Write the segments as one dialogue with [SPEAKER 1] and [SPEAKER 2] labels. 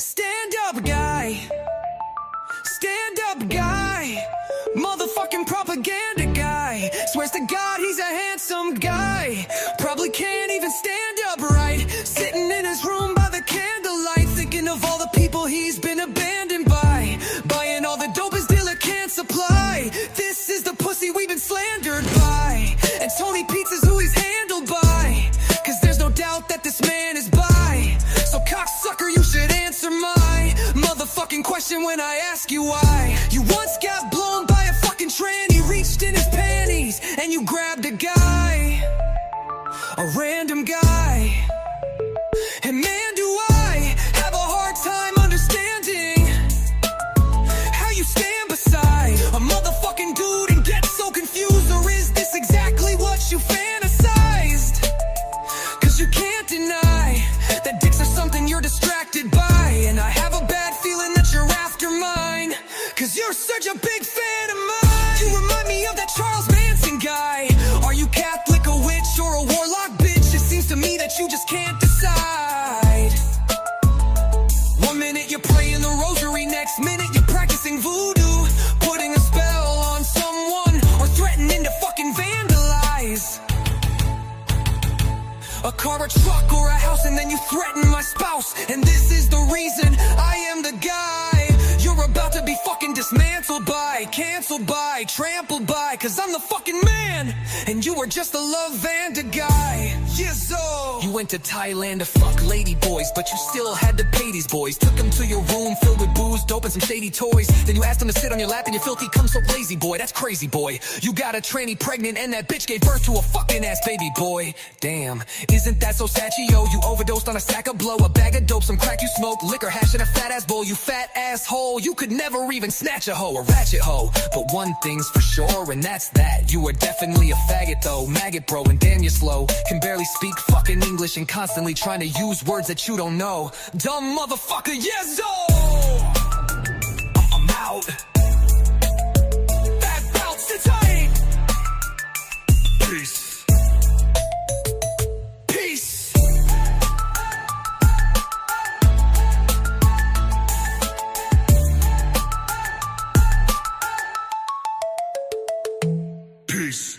[SPEAKER 1] Stand up guy. Stand up guy. Motherfucking propaganda guy. Swears to God he's a handsome guy. Probably can't even stand up right. Sitting in his room by the candlelight, thinking of all the people he's been abandoned by. Buying all the dope his dealer can't supply. This is the pussy we've been slandered by. And Tony Pete's is who he's handled by. Cause there's no doubt that this man is bi. So cocksucker, you should answer my motherfucking question when I ask you why. You once got blown by a fucking tranny, reached in his panties, and you grabbed a guy, a random guy. And man, do I have a hard time understanding how you stand beside a motherfucking dude and get so confused. Or is this exactly what you fantasized? Cause you can't deny that dicks are something you're distracted by. And I have a bad feeling that you're after mine, cause you're such a big fan of mine. You remind me of that Charles Manson guy. Are you Catholic, a witch, or a warlock, bitch? It seems to me that you just can't decide. One minute you're praying the rosary, next minute you're practicing voodoo, putting a spell on someone, or threatening to fucking vandalize a car, a truck, or a house, and then you threaten my spouse. And this is the reason I am the guy you're about to be fucking dismantled by, canceled by, trampled by. Cause I'm the fucking man, and you were just a love Vanda guy. Yes, oh. You went to Thailand to fuck lady boys, but you still had to pay these boys. Took them to your room filled with booze, dope, and some shady toys. Then you asked them to sit on your lap, and your filthy cum so lazy, boy. That's crazy, boy. You got a tranny pregnant, and that bitch gave birth to a fucking ass baby boy. Damn, isn't that so sad, yo? You overdosed on a sack of blow, a bag of dope, some crack you smoke, liquor, hash in a fat ass bowl. You fat asshole, you could never even snatch a hoe, a ratchet hoe. But one thing's for sure, and that's that you were definitely a faggot though, maggot bro, and damn you slow. Can barely speak fucking English and constantly trying to use words that you don't know. Dumb motherfucker, yes, oh! I'm out. That bounce to tight. Peace. Peace. Peace.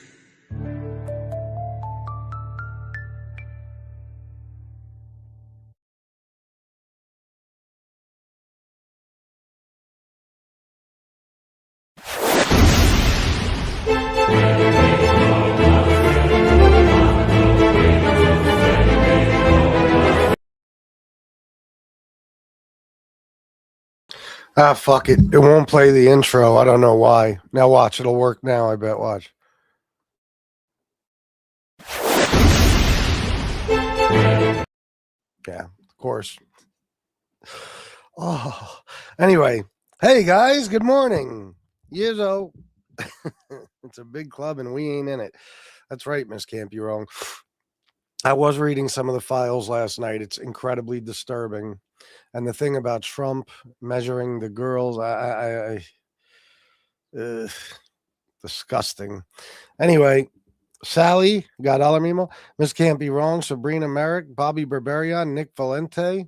[SPEAKER 2] Ah, fuck it. It won't play the intro. I don't know why. Now watch. It'll work now, I bet. Watch. Yeah, of course. Oh, anyway. Hey, guys. Good morning. Yizzo. It's a big club, and we ain't in it. That's right, Miss Camp. You're wrong. I was reading some of the files last night. It's incredibly disturbing. And the thing about Trump measuring the girls, disgusting. Anyway, Sally, got Alamimo, Miss Can't Be Wrong, Sabrina Merrick, Bobby Berberian, Nick Valente,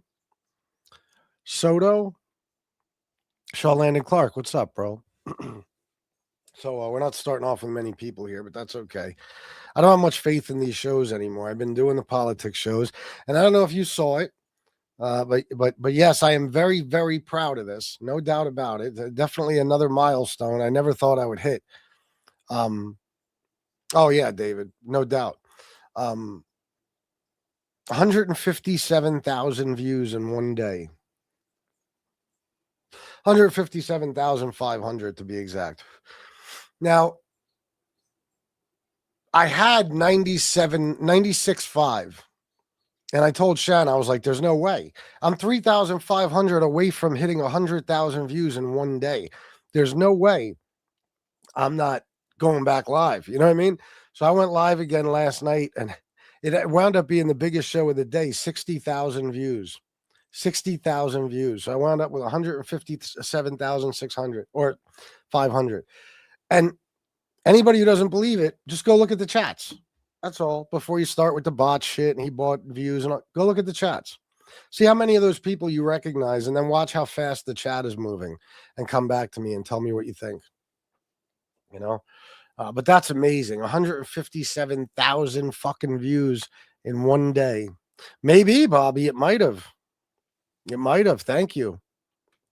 [SPEAKER 2] Soto, Shaw Landon Clark. What's up, bro? So we're not starting off with many people here, but that's okay. I don't have much faith in these shows anymore. I've been doing the politics shows, and I don't know if you saw it. But yes, I am very, very proud of this. No doubt about it. Definitely another milestone I never thought I would hit. Oh yeah, David, no doubt. 157,000 views in one day. 157,500 to be exact. Now, I had 96.5. And I told Shan, I was like, there's no way. I'm 3,500 away from hitting 100,000 views in one day. There's no way I'm not going back live. You know what I mean? So I went live again last night, and it wound up being the biggest show of the day, 60,000 views. 60,000 views. So I wound up with 157,600 or 500. And anybody who doesn't believe it, just go look at the chats. That's all. Before you start with the bot shit and he bought views, and all, go look at the chats. See how many of those people you recognize, and then watch how fast the chat is moving, and come back to me and tell me what you think. You know, but that's amazing. 157,000 fucking views in one day. Maybe, Bobby, it might have. It might have. Thank you.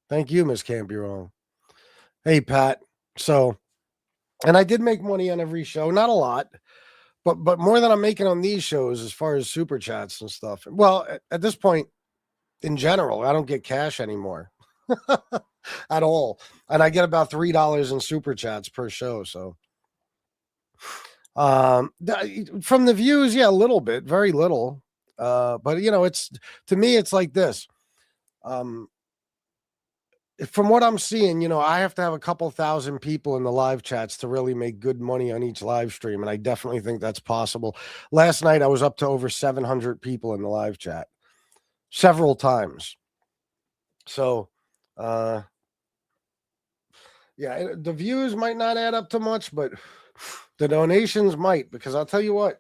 [SPEAKER 2] Thank you, Miss Can't Be Wrong. Hey, Pat. So, and I did make money on every show. Not a lot, but more than I'm making on these shows as far as super chats and stuff. Well, at this point, in general, I don't get cash anymore at all. And I get about $3 in super chats per show. So, from the views, yeah, a little bit, very little. But you know, it's, to me, it's like this. From what I'm seeing, you know, I have to have a couple thousand people in the live chats to really make good money on each live stream. And I definitely think that's possible. Last night, I was up to over 700 people in the live chat several times. So, yeah, the views might not add up to much, but the donations might, because I'll tell you what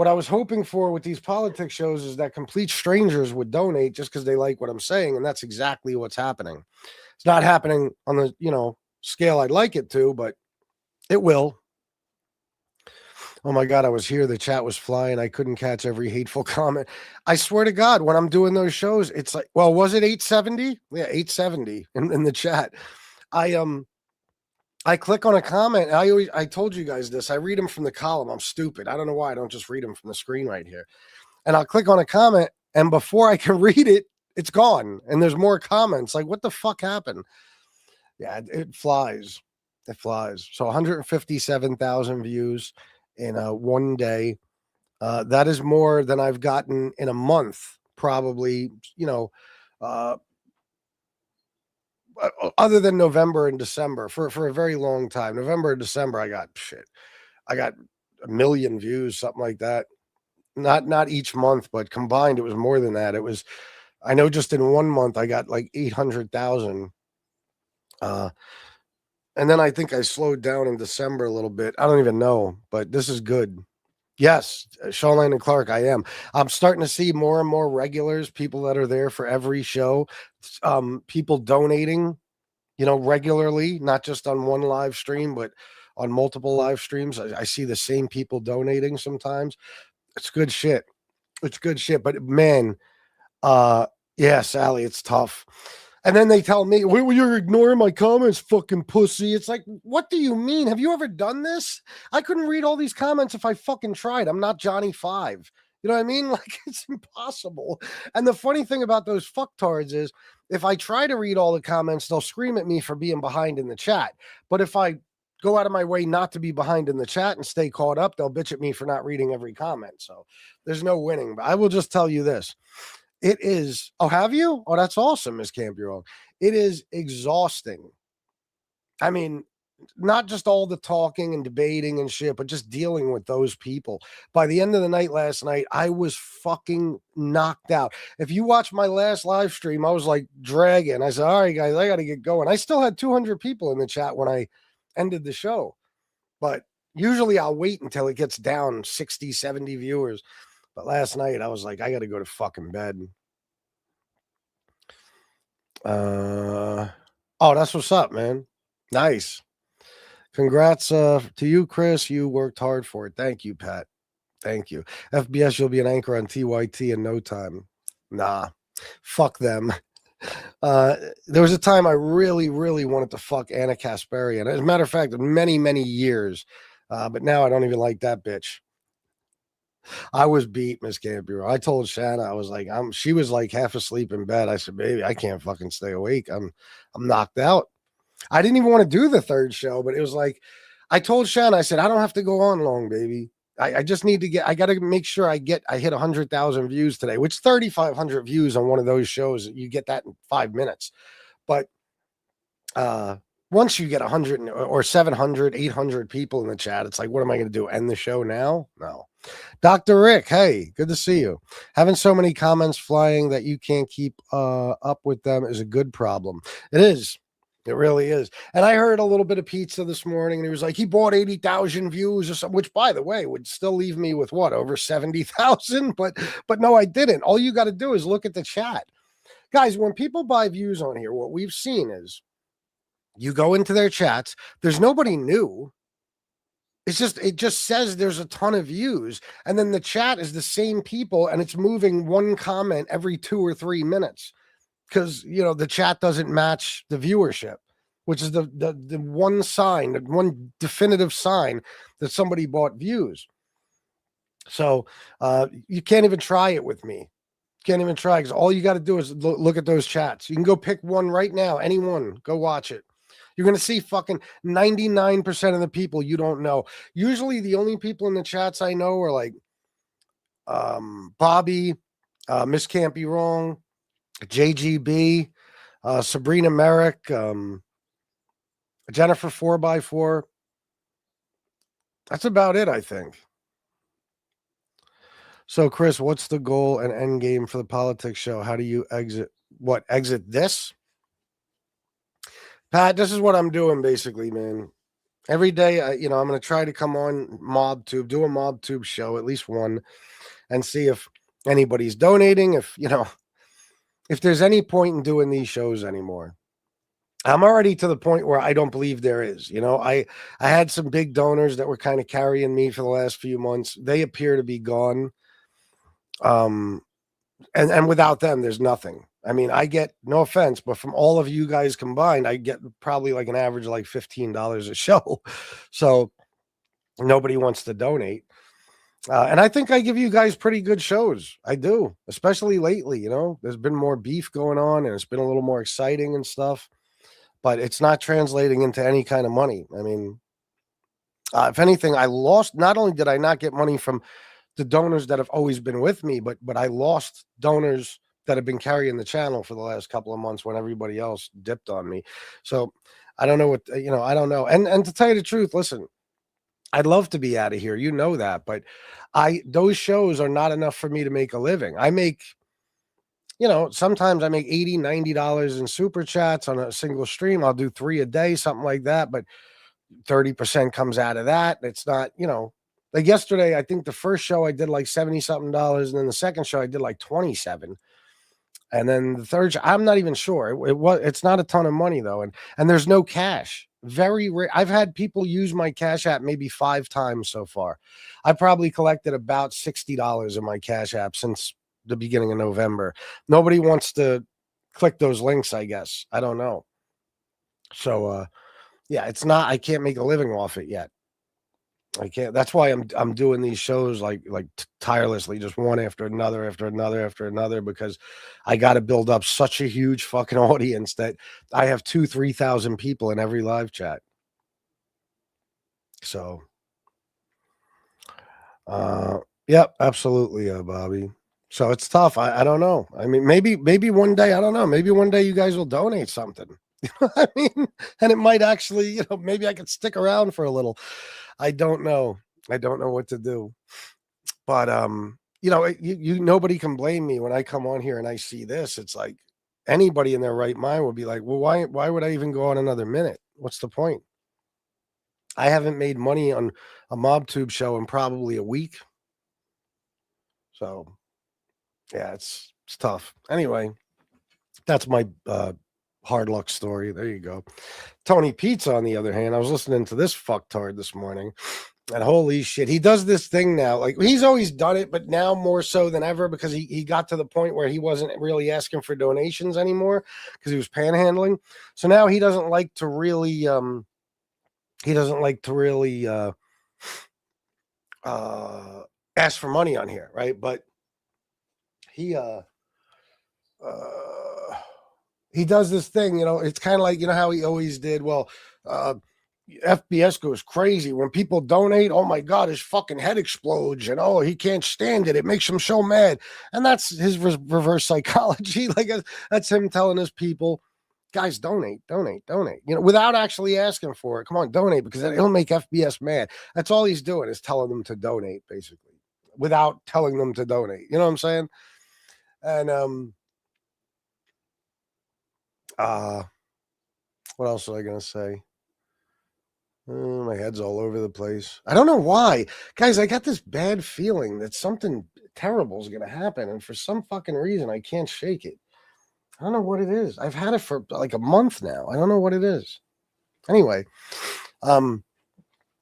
[SPEAKER 2] I was hoping for with these politics shows is that complete strangers would donate just because they like what I'm saying. And that's exactly what's happening. It's not happening on the, you know, scale I'd like it to, but it will. Oh my God, I was here. The chat was flying. I couldn't catch every hateful comment. I swear to God, when I'm doing those shows, it's like, well, was it 870? Yeah, 870 in the chat. I click on a comment. I told you guys this. I read them from the column. I'm stupid. I don't know why I don't just read them from the screen right here. And I'll click on a comment, and before I can read it, it's gone. And there's more comments. Like, what the fuck happened? Yeah, it flies. It flies. So 157,000 views in one day. That is more than I've gotten in a month, probably, you know, other than November and December for a very long time. November and December, I got 1 million views, something like that. Not each month, but combined, it was more than that. It was, I know, just in 1 month, I got like 800,000. And then I think I slowed down in December a little bit. I don't even know, but this is good. Yes, Sean and Clark, I am. I'm starting to see more and more regulars, people that are there for every show, people donating, you know, regularly, not just on one live stream, but on multiple live streams. I see the same people donating sometimes. It's good shit. It's good shit. But man, yeah, Sally, it's tough. And then they tell me, well, you're ignoring my comments, fucking pussy. It's like, what do you mean? Have you ever done this? I couldn't read all these comments if I fucking tried. I'm not Johnny Five. You know what I mean? Like, it's impossible. And the funny thing about those fucktards is if I try to read all the comments, they'll scream at me for being behind in the chat. But if I go out of my way not to be behind in the chat and stay caught up, they'll bitch at me for not reading every comment. So there's no winning. But I will just tell you this. It is, oh, have you? Oh, that's awesome, Miss Can't Be Wrong. It is exhausting. I mean, not just all the talking and debating and shit, but just dealing with those people. By the end of the night last night, I was fucking knocked out. If you watch my last live stream, I was like dragging. I said, all right, guys, I got to get going. I still had 200 people in the chat when I ended the show. But usually I'll wait until it gets down 60, 70 viewers. But last night I was like, I got to go to fucking bed. Oh, that's what's up, man. Nice. Congrats to you, Chris. You worked hard for it. Thank you, Pat. Thank you. FBS, you'll be an anchor on TYT in no time. Nah, fuck them. There was a time I really, really wanted to fuck Anna Kasparian. As a matter of fact, many, many years. But now I don't even like that bitch. I was beat, Miss Campbell. I told Shanna, I was like, she was like half asleep in bed. I said, baby, I can't fucking stay awake. I'm knocked out. I didn't even want to do the third show, but it was like, I told Shanna, I said, I don't have to go on long, baby. I just need to I got to make sure I hit 100,000 views today, which 3,500 views on one of those shows. You get that in 5 minutes. But, once you get 100 or 700, 800 people in the chat, it's like, what am I going to do? End the show now? No. Dr. Rick, hey, good to see you. Having so many comments flying that you can't keep up with them is a good problem. It is. It really is. And I heard a little bit of pizza this morning, and he was like, he bought 80,000 views or something, which, by the way, would still leave me with what, over 70,000? But no, I didn't. All you got to do is look at the chat. Guys, when people buy views on here, what we've seen is you go into their chats, there's nobody new. It just says there's a ton of views, and then the chat is the same people, and it's moving one comment every 2 or 3 minutes because the chat doesn't match the viewership, which is the one sign, the one definitive sign that somebody bought views. So you can't even try it with me. Can't even try, because all you got to do is look at those chats. You can go pick one right now, anyone, go watch it. You're going to see fucking 99% of the people you don't know. Usually the only people in the chats I know are like Bobby, Miss Can't Be Wrong, JGB, Sabrina Merrick, Jennifer 4x4. That's about it, I think. So, Chris, what's the goal and end game for the politics show? How do you exit this? Pat, this is what I'm doing basically, man. Every day, I'm going to try to come on Mobtube, do a Mobtube show, at least one, and see if anybody's donating, if there's any point in doing these shows anymore. I'm already to the point where I don't believe there is. I had some big donors that were kind of carrying me for the last few months. They appear to be gone. And without them, there's nothing. I mean, I get, no offense, but from all of you guys combined, I get probably like an average of like $15 a show. So nobody wants to donate. And I think I give you guys pretty good shows. I do, especially lately. There's been more beef going on, and it's been a little more exciting and stuff, but it's not translating into any kind of money. I mean, if anything, I lost. Not only did I not get money from the donors that have always been with me, but I lost donors that have been carrying the channel for the last couple of months when everybody else dipped on me. So I don't know what, I don't know. And to tell you the truth, listen, I'd love to be out of here. That, but those shows are not enough for me to make a living. I make, sometimes I make $80, $90 in super chats on a single stream. I'll do 3 a day, something like that. But 30% comes out of that. It's not, like yesterday, I think the first show I did like 70 something dollars, and then the second show I did like 27. And then the third show, I'm not even sure. It's not a ton of money though. And there's no cash. Very rare. I've had people use my Cash App maybe 5 times so far. I probably collected about $60 in my Cash App since the beginning of November. Nobody wants to click those links, I guess. I don't know. So, yeah, I can't make a living off it yet. I can't. That's why I'm doing these shows like tirelessly, just one after another, because I got to build up such a huge fucking audience that I have 2,000-3,000 people in every live chat. So, yep, absolutely, Bobby. So it's tough. I don't know. I mean, maybe one day, I don't know. Maybe one day you guys will donate something. I mean, and it might actually, maybe I could stick around for a little. I don't know. I don't know what to do. But nobody can blame me when I come on here and I see this. It's like anybody in their right mind would be like, well, why would I even go on another minute? What's the point? I haven't made money on a Mobtube show in probably a week. So yeah, it's tough. Anyway, that's my hard luck story. There you go. Tony Pizza, on the other hand, I was listening to this fucktard this morning, and holy shit, he does this thing now. Like, he's always done it, but now more so than ever, because he got to the point where he wasn't really asking for donations anymore because he was panhandling. So now he doesn't like to really ask for money on here, right? But he does this thing, it's kind of like, how he always did. Well, FBS goes crazy when people donate. Oh my God, his fucking head explodes, and oh, he can't stand it. It makes him so mad. And that's his reverse psychology. Like, that's him telling his people, guys, donate, without actually asking for it. Come on, donate, because it'll make FBS mad. That's all he's doing, is telling them to donate, basically, without telling them to donate. You know what I'm saying? And What else was I going to say? My head's all over the place. I don't know why. Guys, I got this bad feeling that something terrible is going to happen. And for some fucking reason, I can't shake it. I don't know what it is. I've had it for like a month now. I don't know what it is. Anyway,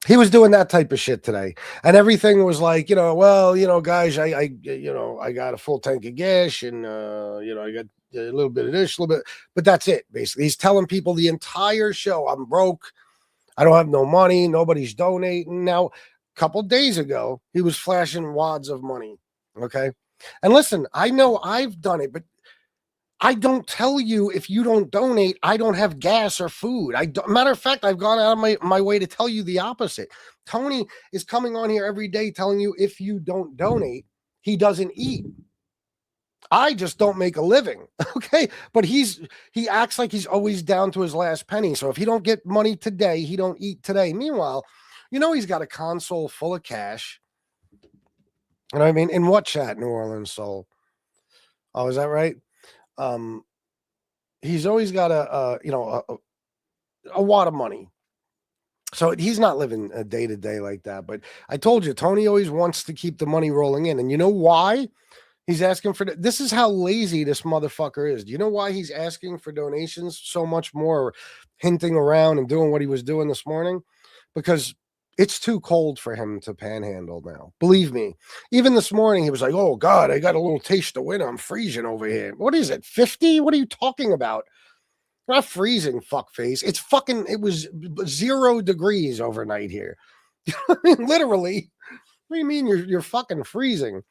[SPEAKER 2] he was doing that type of shit today. And everything was like, well, guys, I got a full tank of gas and, I got a little bit of this, a little bit, but that's it. Basically, he's telling people the entire show, I'm broke. I don't have no money. Nobody's donating. Now, a couple days ago, he was flashing wads of money. Okay. And listen, I know I've done it, but I don't tell you if you don't donate, I don't have gas or food. Matter of fact, I've gone out of my way to tell you the opposite. Tony is coming on here every day telling you if you don't donate, he doesn't eat. I just don't make a living. Okay. But he acts like he's always down to his last penny. So if he don't get money today, he don't eat today. Meanwhile, he's got a console full of cash. You know what I mean? In what chat, New Orleans Soul? Oh, is that right? He's always got a wad of money. So he's not living a day to day like that. But I told you, Tony always wants to keep the money rolling in. And you know why? He's asking for this is how lazy this motherfucker is. Do you know why he's asking for donations so much more, hinting around and doing what he was doing this morning? Because it's too cold for him to panhandle now. Believe me. Even this morning, he was like, oh, God, I got a little taste of winter. I'm freezing over here. What is it, 50? What are you talking about? I'm not freezing, fuckface. It was 0 degrees overnight here. I mean, literally. What do you mean you're fucking freezing?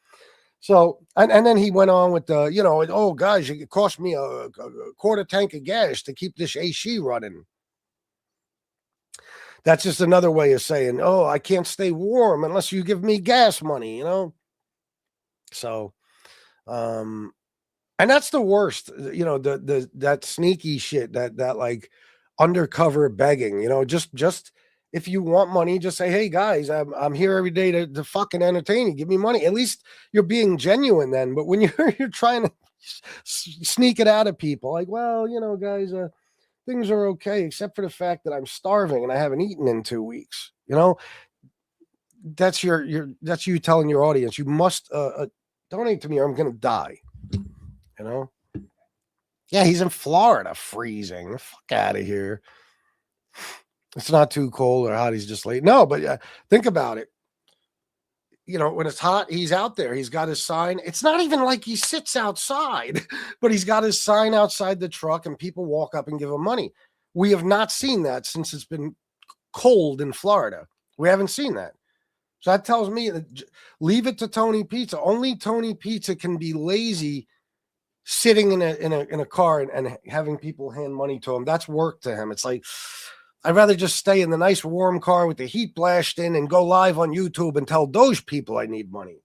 [SPEAKER 2] So, and then he went on with the, oh, guys, it cost me a quarter tank of gas to keep this AC running. That's just another way of saying, oh, I can't stay warm unless you give me gas money, So, and that's the worst, that sneaky shit, that like undercover begging, just if you want money, just say, hey guys, I'm here every day to fucking entertain you. Give me money. At least you're being genuine then. But when you're trying to sneak it out of people, like, well, guys, things are okay, except for the fact that I'm starving and I haven't eaten in 2 weeks. That's that's you telling your audience, you must donate to me or I'm gonna die. Yeah, he's in Florida, freezing. Fuck out of here. It's not too cold or hot. He's just late. No, but think about it. When it's hot, he's out there. He's got his sign. It's not even like he sits outside, but he's got his sign outside the truck and people walk up and give him money. We have not seen that since it's been cold in Florida. We haven't seen that. So that tells me that leave it to Tony Pizza. Only Tony Pizza can be lazy sitting in a car and having people hand money to him. That's work to him. It's like, I'd rather just stay in the nice warm car with the heat blashed in and go live on YouTube and tell those people I need money.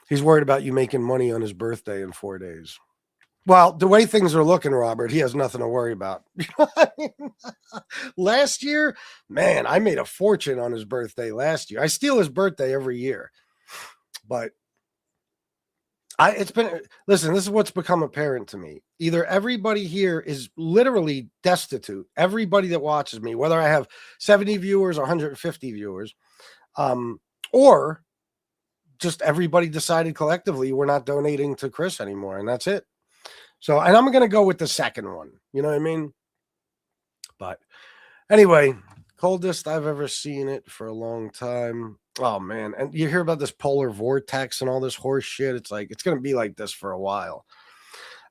[SPEAKER 2] He's worried about you making money on his birthday in 4 days. Well, the way things are looking, Robert, he has nothing to worry about. Last year, man, I made a fortune on his birthday last year. I steal his birthday every year. But listen, this is what's become apparent to me. Either everybody here is literally destitute, everybody that watches me, whether I have 70 viewers or 150 viewers, or just everybody decided collectively we're not donating to Chris anymore, and that's it. So, and I'm going to go with the second one. You know what I mean? But anyway, coldest I've ever seen it for a long time. Oh, man. And you hear about this polar vortex and all this horse shit. It's like, it's going to be like this for a while.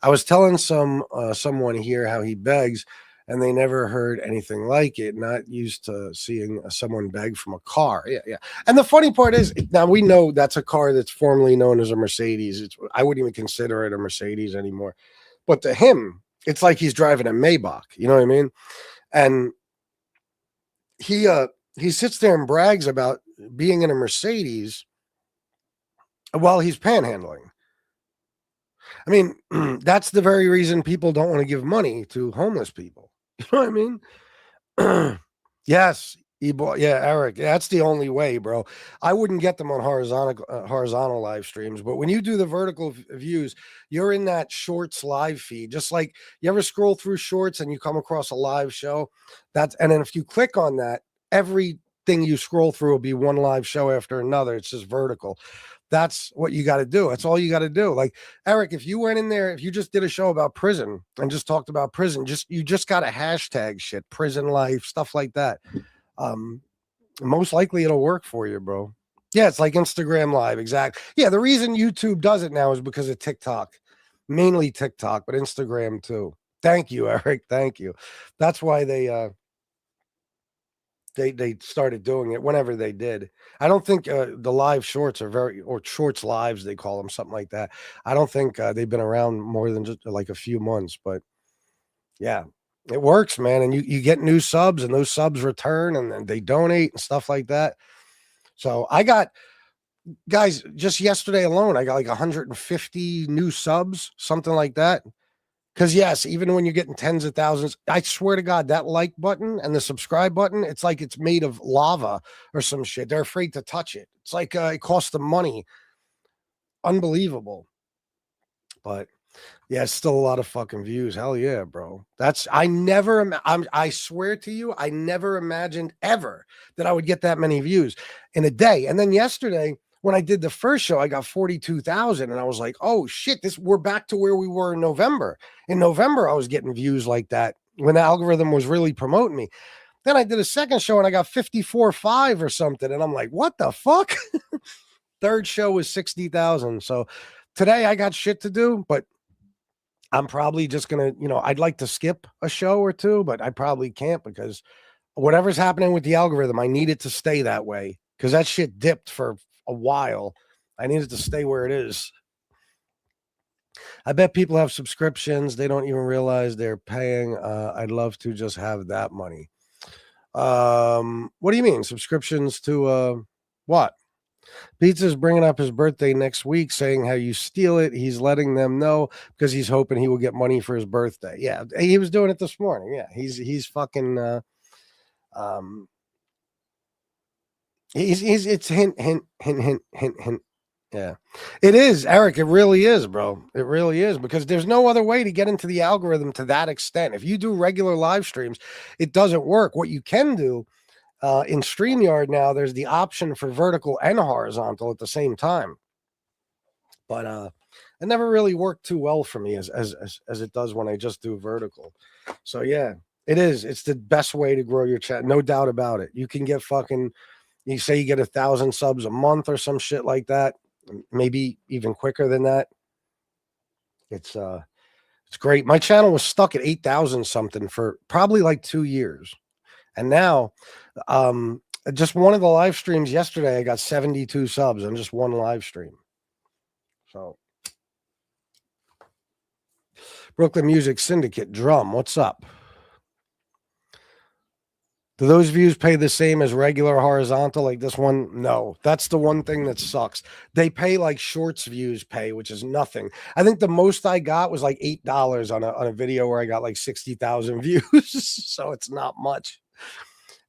[SPEAKER 2] I was telling someone here how he begs, and they never heard anything like it. Not used to seeing someone beg from a car. Yeah. And the funny part is, now we know that's a car that's formerly known as a Mercedes. I wouldn't even consider it a Mercedes anymore. But to him, it's like he's driving a Maybach. You know what I mean? And he sits there and brags about being in a Mercedes while he's panhandling. I mean, that's the very reason people don't want to give money to homeless people. You know what I mean? Yes, Yeah, Eric. That's the only way, bro. I wouldn't get them on horizontal live streams, but when you do the vertical views, you're in that shorts live feed. Just like you ever scroll through shorts and you come across a live show, and then if you click on that, everything you scroll through will be one live show after another. It's just vertical. That's what you got to do. That's all you got to do. Like Eric, if you went in there, if you just did a show about prison and just talked about prison, you just got to hashtag shit, prison life, stuff like that. Most likely it'll work for you, bro. Yeah, it's like Instagram Live, exactly. Yeah, the reason YouTube does it now is because of TikTok, mainly TikTok, but Instagram too. Thank you, Eric. Thank you. That's why they started doing it whenever they did. I don't think the live shorts or shorts lives they call them, something like that. I don't think they've been around more than just like a few months, but yeah, it works, man. And you get new subs and those subs return and then they donate and stuff like that. So I got, guys, just yesterday alone, I got like 150 new subs, something like that. Because yes, even when you're getting tens of thousands, I swear to God, that like button and the subscribe button, it's like it's made of lava or some shit. They're afraid to touch it. It's like it costs them money. Unbelievable. But yeah, it's still a lot of fucking views. Hell yeah, bro. I swear to you, I never imagined ever that I would get that many views in a day. And then yesterday, when I did the first show, I got 42,000 and I was like, oh shit, we're back to where we were in November. In November, I was getting views like that when the algorithm was really promoting me. Then I did a second show and I got 54.5 or something. And I'm like, what the fuck? Third show was 60,000. So today I got shit to do, but I'm probably just going to, I'd like to skip a show or two, but I probably can't because whatever's happening with the algorithm, I need it to stay that way because that shit dipped for a while. I need it to stay where it is. I bet people have subscriptions. They don't even realize they're paying. I'd love to just have that money. What do you mean? Subscriptions to what? Pizza's bringing up his birthday next week, saying how you steal it. He's letting them know because he's hoping he will get money for his birthday. Yeah, he was doing it this morning. Yeah, he's fucking. It's hint. Yeah, it is, Eric. It really is, bro. It really is because there's no other way to get into the algorithm to that extent. If you do regular live streams, it doesn't work. What you can do. In StreamYard now, there's the option for vertical and horizontal at the same time. But it never really worked too well for me as it does when I just do vertical. So yeah, it is. It's the best way to grow your chat. No doubt about it. You can get you say you get 1,000 subs a month or some shit like that. Maybe even quicker than that. It's great. My channel was stuck at 8,000 something for probably like 2 years. And now, just one of the live streams yesterday, I got 72 subs on just one live stream. So, Brooklyn Music Syndicate Drum, what's up? Do those views pay the same as regular horizontal like this one? No, that's the one thing that sucks. They pay like shorts views pay, which is nothing. I think the most I got was like $8 on a video where I got like 60,000 views. So it's not much.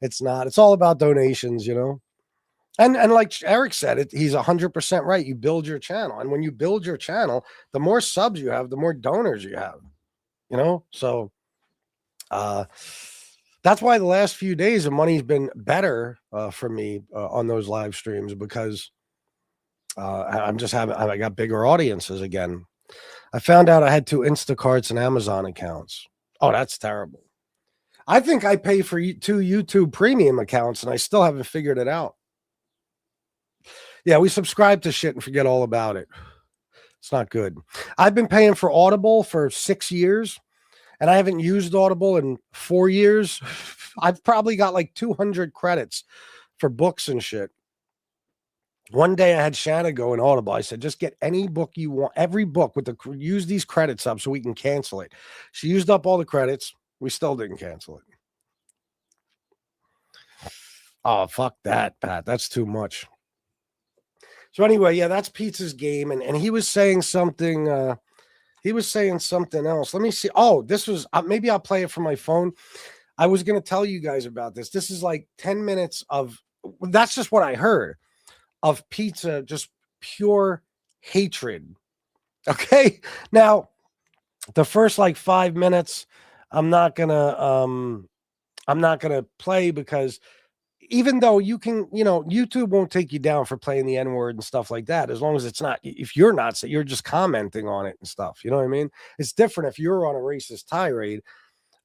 [SPEAKER 2] It's not. It's all about donations, And like Eric said, he's 100% right. You build your channel. And when you build your channel, the more subs you have, the more donors you have. So that's why the last few days the money's been better for me on those live streams because I got bigger audiences again. I found out I had 2 Instacarts and Amazon accounts. Oh, that's terrible. I think I pay for 2 YouTube premium accounts and I still haven't figured it out. Yeah, we subscribe to shit and forget all about it. It's not good. I've been paying for Audible for 6 years and I haven't used Audible in 4 years. I've probably got like 200 credits for books and shit. One day I had Shanna go in Audible. I said, just get any book you want, every book use these credits up so we can cancel it. She used up all the credits. We still didn't cancel it. Oh, fuck that, Pat. That's too much. So anyway, yeah, that's Pizza's game. And he was saying something. He was saying something else. Let me see. Oh, this was, maybe I'll play it from my phone. I was going to tell you guys about this. This is like 10 minutes of, that's just what I heard of pizza, just pure hatred. Okay. Now, the first like 5 minutes, I'm not gonna play because even though you can, YouTube won't take you down for playing the N-word and stuff like that, as long as it's not, if you're not, you're just commenting on it and stuff. You know what I mean? It's different if you're on a racist tirade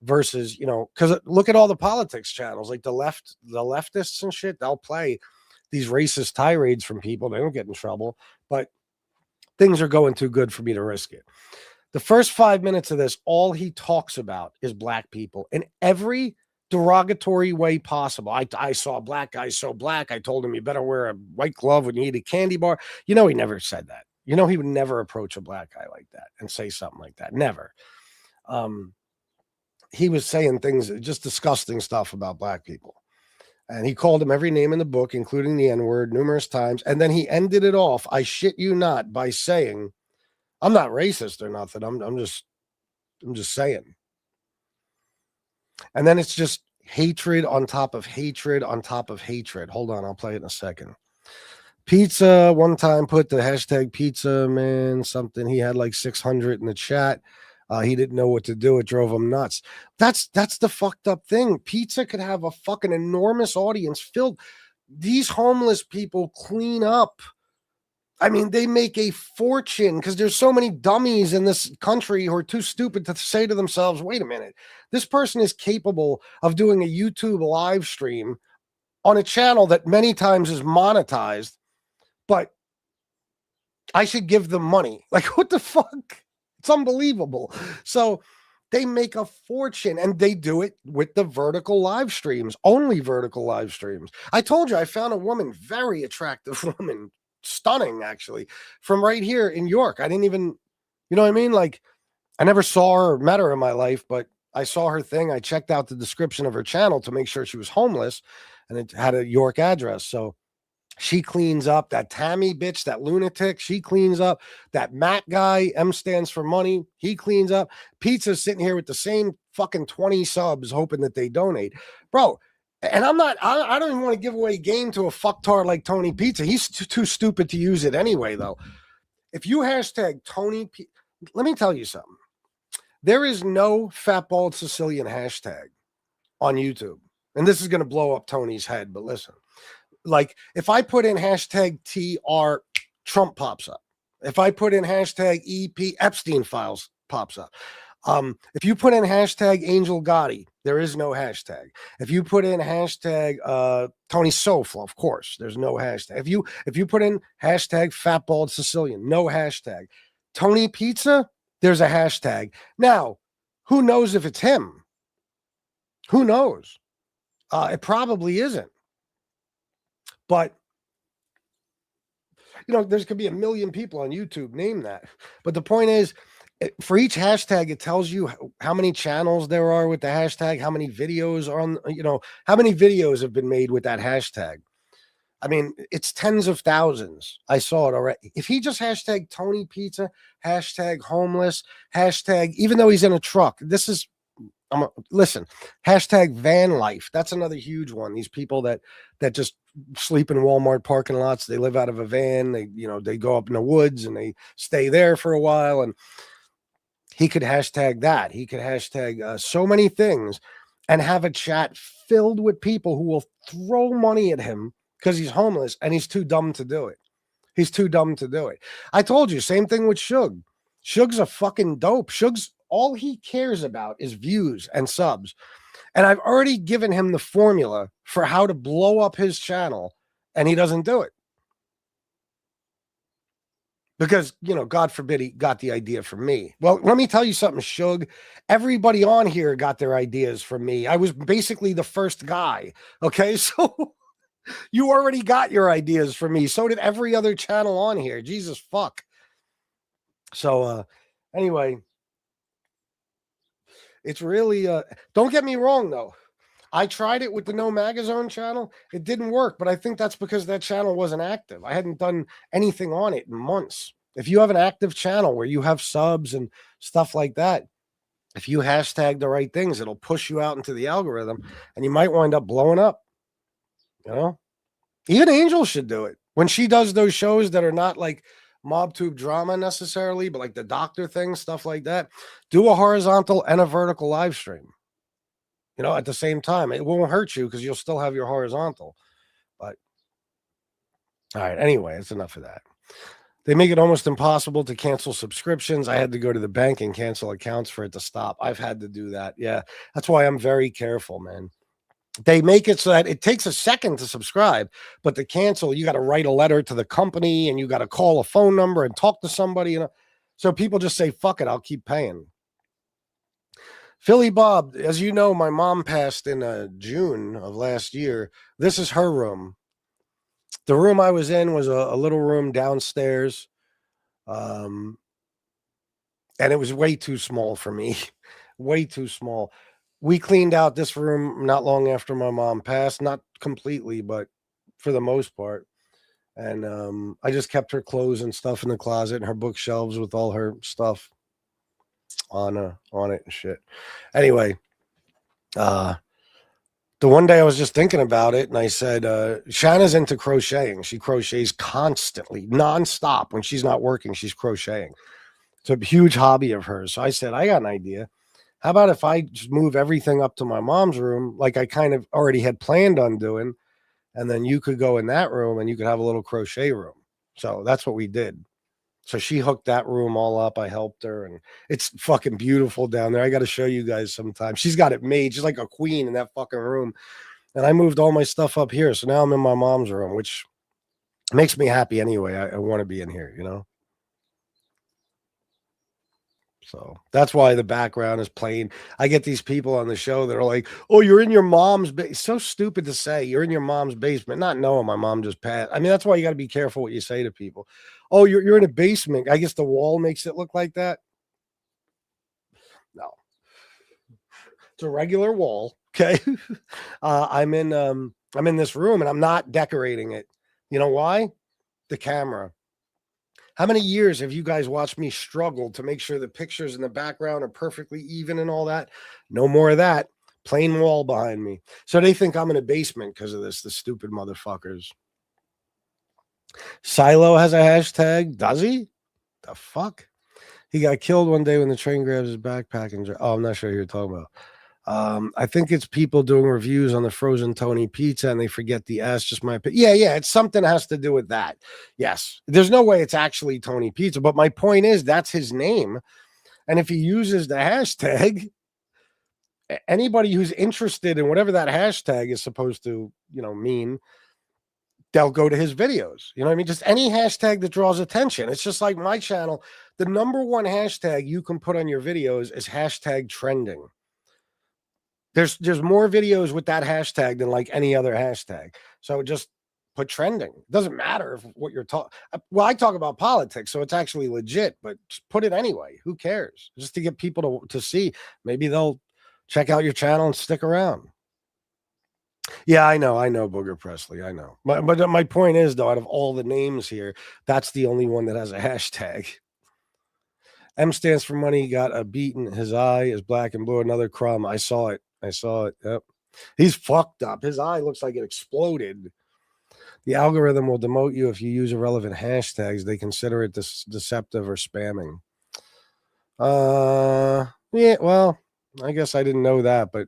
[SPEAKER 2] versus, because look at all the politics channels, like the leftists and shit, they'll play these racist tirades from people. They don't get in trouble, but things are going too good for me to risk it. The first 5 minutes of this, all he talks about is black people in every derogatory way possible. I saw a black guy so black. I told him you better wear a white glove when you eat a candy bar. He never said that. He would never approach a black guy like that and say something like that. Never. He was saying things, just disgusting stuff about black people. And he called him every name in the book, including the N-word, numerous times. And then he ended it off, I shit you not, by saying, I'm not racist or nothing. I'm just saying. And then it's just hatred on top of hatred on top of hatred. Hold on, I'll play it in a second. Pizza one time put the hashtag pizza man something. He had like 600 in the chat. He didn't know what to do. It drove him nuts. That's the fucked up thing. Pizza could have a fucking enormous audience filled. These homeless people clean up. I mean, they make a fortune because there's so many dummies in this country who are too stupid to say to themselves, wait a minute, this person is capable of doing a YouTube live stream on a channel that many times is monetized, but I should give them money. Like, what the fuck? It's unbelievable. So they make a fortune, and they do it with the vertical live streams, only vertical live streams. I told you, I found a woman, very attractive woman, stunning actually, from right here in York. I didn't even, you know what I mean? Like, I never saw her or met her in my life, but I saw her thing. I checked out the description of her channel to make sure she was homeless, and it had a York address. So she cleans up. That Tammy bitch, that lunatic, she cleans up. That Matt guy, M stands for money, he cleans up. Pizza's sitting here with the same fucking 20 subs hoping that they donate. Bro, and I don't even want to give away game to a fucktard like Tony Pizza. He's too stupid to use it anyway, though. If you hashtag Tony Pizza, let me tell you something. There is no Fat Bald-Sicilian hashtag on YouTube. And this is going to blow up Tony's head, but listen. Like, if I put in hashtag TR, Trump pops up. If I put in hashtag EP, Epstein files pops up. If you put in hashtag Angel Gotti, there is no hashtag. If you put in hashtag Tony Sofla, of course, there's no hashtag. If you put in hashtag Fat Bald Sicilian, no hashtag. Tony Pizza, there's a hashtag. Now, who knows if it's him? Who knows? It probably isn't. But there's could be a million people on YouTube name that. But the point is, for each hashtag, it tells you how many channels there are with the hashtag, how many videos are on, how many videos have been made with that hashtag. I mean, it's tens of thousands. I saw it already. If he just hashtag Tony Pizza, hashtag homeless, hashtag, even though he's in a truck, listen, hashtag van life. That's another huge one. These people that just sleep in Walmart parking lots. They live out of a van. They go up in the woods and they stay there for a while. And he could hashtag that. He could hashtag so many things and have a chat filled with people who will throw money at him because he's homeless and he's too dumb to do it. He's too dumb to do it. I told you, same thing with Suge. Suge's a fucking dope. Suge's, all he cares about is views and subs. And I've already given him the formula for how to blow up his channel, and he doesn't do it. Because, God forbid he got the idea from me. Well, let me tell you something, Suge. Everybody on here got their ideas from me. I was basically the first guy. Okay, so you already got your ideas from me. So did every other channel on here. Jesus fuck. So, anyway, it's really, don't get me wrong, though. I tried it with the No Magazone channel. It didn't work, but I think that's because that channel wasn't active. I hadn't done anything on it in months. If you have an active channel where you have subs and stuff like that, If you hashtag the right things, it'll push you out into the algorithm and you might wind up blowing up. You know, even Angel should do it when she does those shows that are not like Mobtube drama necessarily, but like the doctor thing, stuff like that. Do a horizontal and a vertical live stream, you know, at the same time. It won't hurt you because you'll still have your horizontal. But all right, anyway, it's enough of that. They make it almost impossible to cancel subscriptions. I had to go to the bank and cancel accounts for it to stop. I've had to do that. Yeah, that's why I'm very careful, man. They make it so that it takes a second to subscribe, but to cancel, you got to write a letter to the company and you got to call a phone number and talk to somebody. You know, so people just say, "Fuck it, I'll keep paying." Philly Bob, as you know, my mom passed in June of last year. This is her room. The room I was in was a little room downstairs. And it was way too small for me. Way too small. We cleaned out this room not long after my mom passed, not completely, but for the most part. And I just kept her clothes and stuff in the closet and her bookshelves with all her stuff on it and shit. Anyway, the one day I was just thinking about it and I said, Shanna's into crocheting. She crochets constantly, nonstop. When she's not working, she's crocheting. It's a huge hobby of hers. So I said, I got an idea. How about if I just move everything up to my mom's room, like I kind of already had planned on doing, and then you could go in that room and you could have a little crochet room. So that's what we did. So she hooked that room all up. I helped her, and it's fucking beautiful down there. I got to show you guys sometime. She's got it made. She's like a queen in that fucking room. And I moved all my stuff up here. So now I'm in my mom's room, which makes me happy anyway. I want to be in here, you know? So that's why the background is plain. I get these people on the show that are like, "Oh, you're in your mom's basement." So stupid to say you're in your mom's basement, not knowing my mom just passed. I mean, that's why you got to be careful what you say to people. "Oh, you're in a basement." I guess the wall makes it look like that. No, it's a regular wall. Okay, I'm in this room and I'm not decorating it. You know why? The camera. How many years have you guys watched me struggle to make sure the pictures in the background are perfectly even and all that? No more of that. Plain wall behind me. So they think I'm in a basement because of this, the stupid motherfuckers. Silo has a hashtag. Does he? The fuck? He got killed one day when the train grabs his backpack and... Oh, I'm not sure who you're talking about. I think it's people doing reviews on the frozen Tony pizza and they forget the S. Just my opinion. Yeah, it's something has to do with that. Yes, there's no way it's actually Tony Pizza, but my point is that's his name, and if he uses the hashtag, anybody who's interested in whatever that hashtag is supposed to, mean, they'll go to his videos. You know what I mean? Just any hashtag that draws attention. It's just like my channel. The number one hashtag you can put on your videos is hashtag trending. There's more videos with that hashtag than like any other hashtag. So just put trending. It doesn't matter if what you're talking. Well, I talk about politics, so it's actually legit, but just put it anyway. Who cares? Just to get people to see. Maybe they'll check out your channel and stick around. Yeah, I know, Booger Presley. I know. But my point is, though, out of all the names here, that's the only one that has a hashtag. M stands for money. Got a beat in his eye is black and blue. Another crumb. I saw it. Yep. He's fucked up. His eye looks like it exploded. The algorithm will demote you if you use irrelevant hashtags. They consider it deceptive or spamming. Yeah, well, I guess I didn't know that, but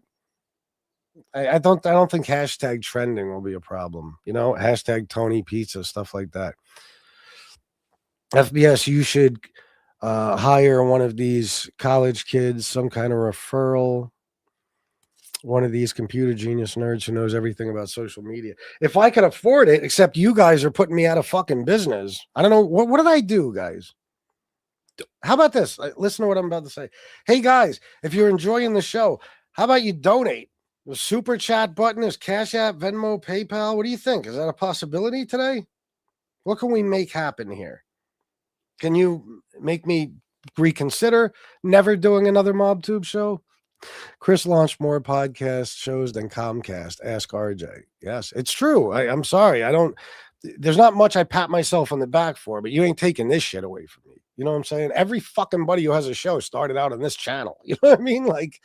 [SPEAKER 2] I don't think hashtag trending will be a problem. Hashtag Tony Pizza, stuff like that. FBS, you should hire one of these college kids, some kind of referral. One of these computer genius nerds who knows everything about social media. If I could afford it, except you guys are putting me out of fucking business. I don't know. What did I do, guys? How about this? Listen to what I'm about to say. Hey, guys, if you're enjoying the show, how about you donate? The super chat button is Cash App, Venmo, PayPal. What do you think? Is that a possibility today? What can we make happen here? Can you make me reconsider never doing another Mobtube show? Chris launched more podcast shows than Comcast. Ask RJ. Yes, it's true. I'm sorry. There's not much I pat myself on the back for, but you ain't taking this shit away from me. You know what I'm saying? Every fucking buddy who has a show started out on this channel. You know what I mean? Like,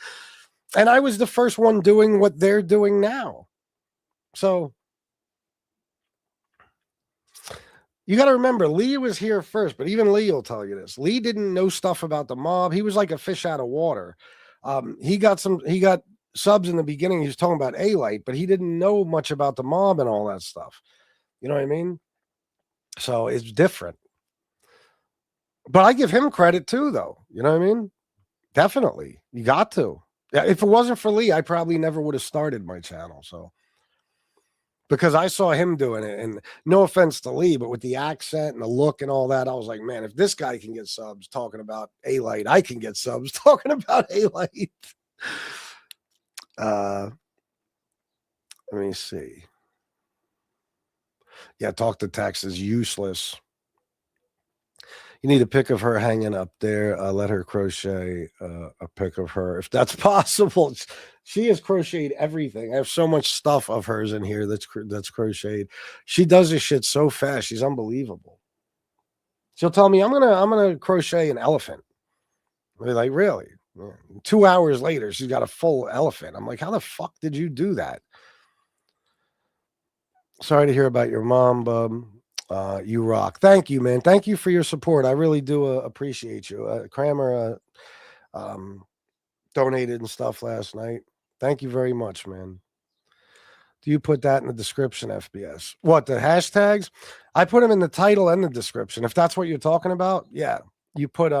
[SPEAKER 2] and I was the first one doing what they're doing now. So you got to remember, Lee was here first, but even Lee will tell you this. Lee didn't know stuff about the mob. He was like a fish out of water. He got subs in the beginning. He was talking about A-Light, but he didn't know much about the mob and all that stuff. You know what I mean? So it's different. But I give him credit too, though. You know what I mean? Definitely. You got to. Yeah, if it wasn't for Lee, I probably never would have started my channel. So, because I saw him doing it, and no offense to Lee, but with the accent and the look and all that, I was like, man, if this guy can get subs talking about A-Light, I can get subs talking about A-Light. Let me see. Yeah, talk to Tax is useless. You need a pic of her hanging up there. Let her crochet a pic of her, if that's possible. She has crocheted everything. I have so much stuff of hers in here that's crocheted. She does this shit so fast. She's unbelievable. She'll tell me, I'm gonna crochet an elephant. I'll be like, really? 2 hours later, she's got a full elephant. I'm like, how the fuck did you do that? Sorry to hear about your mom, bub. You rock. Thank you, man. Thank you for your support. I really do appreciate you. Kramer donated and stuff last night. Thank you very much, man. Do you put that in the description, FBS? What, the hashtags? I put them in the title and the description. If that's what you're talking about, yeah. You put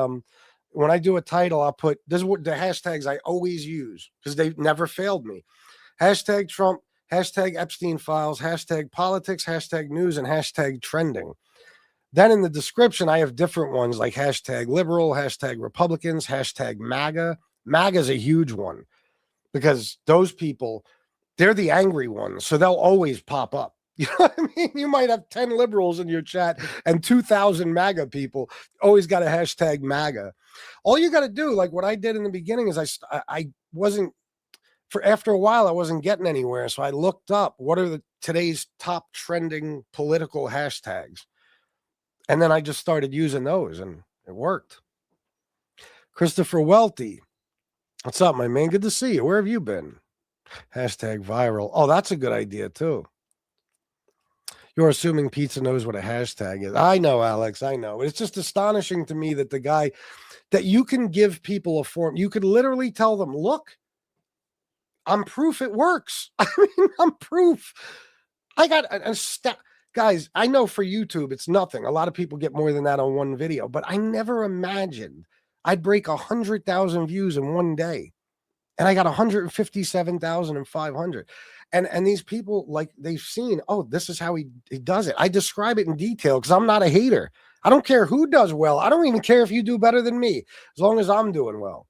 [SPEAKER 2] when I do a title, I'll put this is what the hashtags I always use because they've never failed me. Hashtag Trump, hashtag Epstein files, hashtag politics, hashtag news, and hashtag trending. Then in the description, I have different ones like hashtag liberal, hashtag Republicans, hashtag MAGA. MAGA is a huge one because those people, they're the angry ones. So they'll always pop up. You know what I mean? You might have 10 liberals in your chat and 2,000 MAGA people. Always got a hashtag MAGA. All you got to do, like what I did in the beginning, is I wasn't, for after a while, I wasn't getting anywhere. So I looked up what are today's top trending political hashtags. And then I just started using those and it worked. Christopher Welty. What's up, my man? Good to see you. Where have you been? Hashtag viral. Oh, that's a good idea too. You're assuming pizza knows what a hashtag is. I know, Alex. I know. It's just astonishing to me that the guy that you can give people a form. You could literally tell them, look, I'm proof it works. I mean, I'm proof. I got guys, I know for YouTube, it's nothing. A lot of people get more than that on one video, but I never imagined I'd break 100,000 views in one day. And I got 157,500. And these people, like, they've seen, oh, this is how he does it. I describe it in detail because I'm not a hater. I don't care who does well. I don't even care if you do better than me, as long as I'm doing well.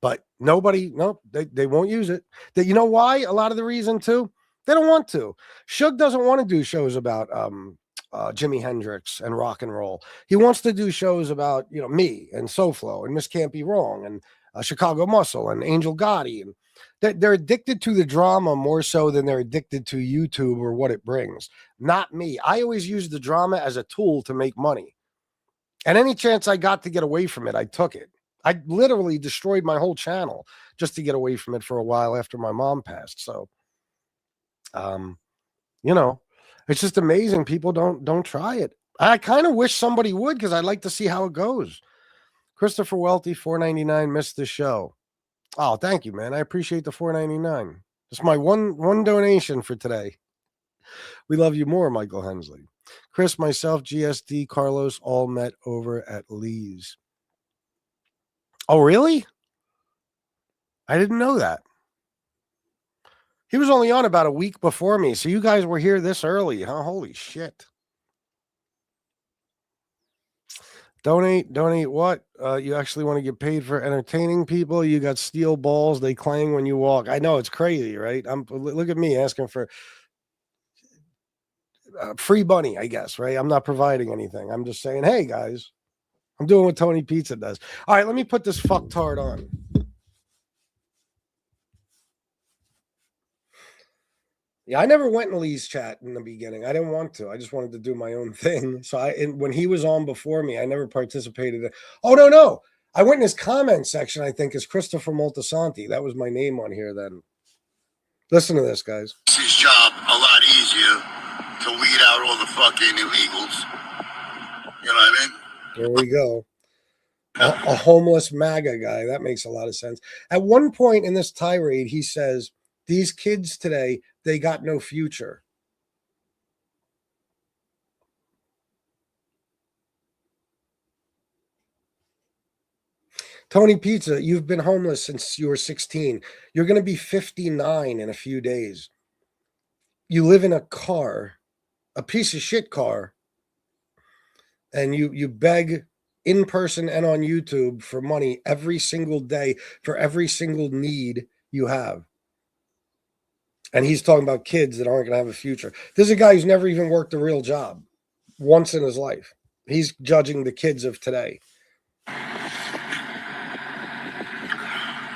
[SPEAKER 2] But nobody, they won't use it. You know why? A lot of the reason, too? They don't want to. Suge doesn't want to do shows about Jimi Hendrix and rock and roll. He wants to do shows about, me and SoFlo and Miss Can't Be Wrong and Chicago Muscle and Angel Gotti. And they're addicted to the drama more so than they're addicted to YouTube or what it brings. Not me. I always use the drama as a tool to make money. And any chance I got to get away from it, I took it. I literally destroyed my whole channel just to get away from it for a while after my mom passed. So, it's just amazing. People don't try it. I kind of wish somebody would because I'd like to see how it goes. Christopher Welty, $4.99, missed the show. Oh, thank you, man. I appreciate the $4.99. It's my one donation for today. We love you more, Michael Hensley. Chris, myself, GSD, Carlos, all met over at Lee's. Oh, really? I didn't know that. He was only on about a week before me, so you guys were here this early, huh? Holy shit. Donate what? You actually want to get paid for entertaining people? You got steel balls. They clang when you walk. I know, it's crazy, right? Look at me asking for free bunny, I guess, right? I'm not providing anything. I'm just saying, hey, guys, I'm doing what Tony Pizza does. All right, let me put this fucktard on. Yeah, I never went in Lee's chat in the beginning. I didn't want to. I just wanted to do my own thing. So when he was on before me, I never participated. Oh, no. I went in his comment section, I think, as Christopher Moltisanti. That was my name on here then. Listen to this, guys.
[SPEAKER 3] It's his job a lot easier to weed out all the fucking illegals. You know what I mean?
[SPEAKER 2] There we go. A homeless MAGA guy. That makes a lot of sense. At one point in this tirade, he says, these kids today, they got no future. Tony Pizza, you've been homeless since you were 16. You're going to be 59 in a few days. You live in a car, a piece of shit car, and you beg in person and on YouTube for money every single day for every single need you have. And he's talking about kids that aren't going to have a future. This is a guy who's never even worked a real job once in his life. He's judging the kids of today.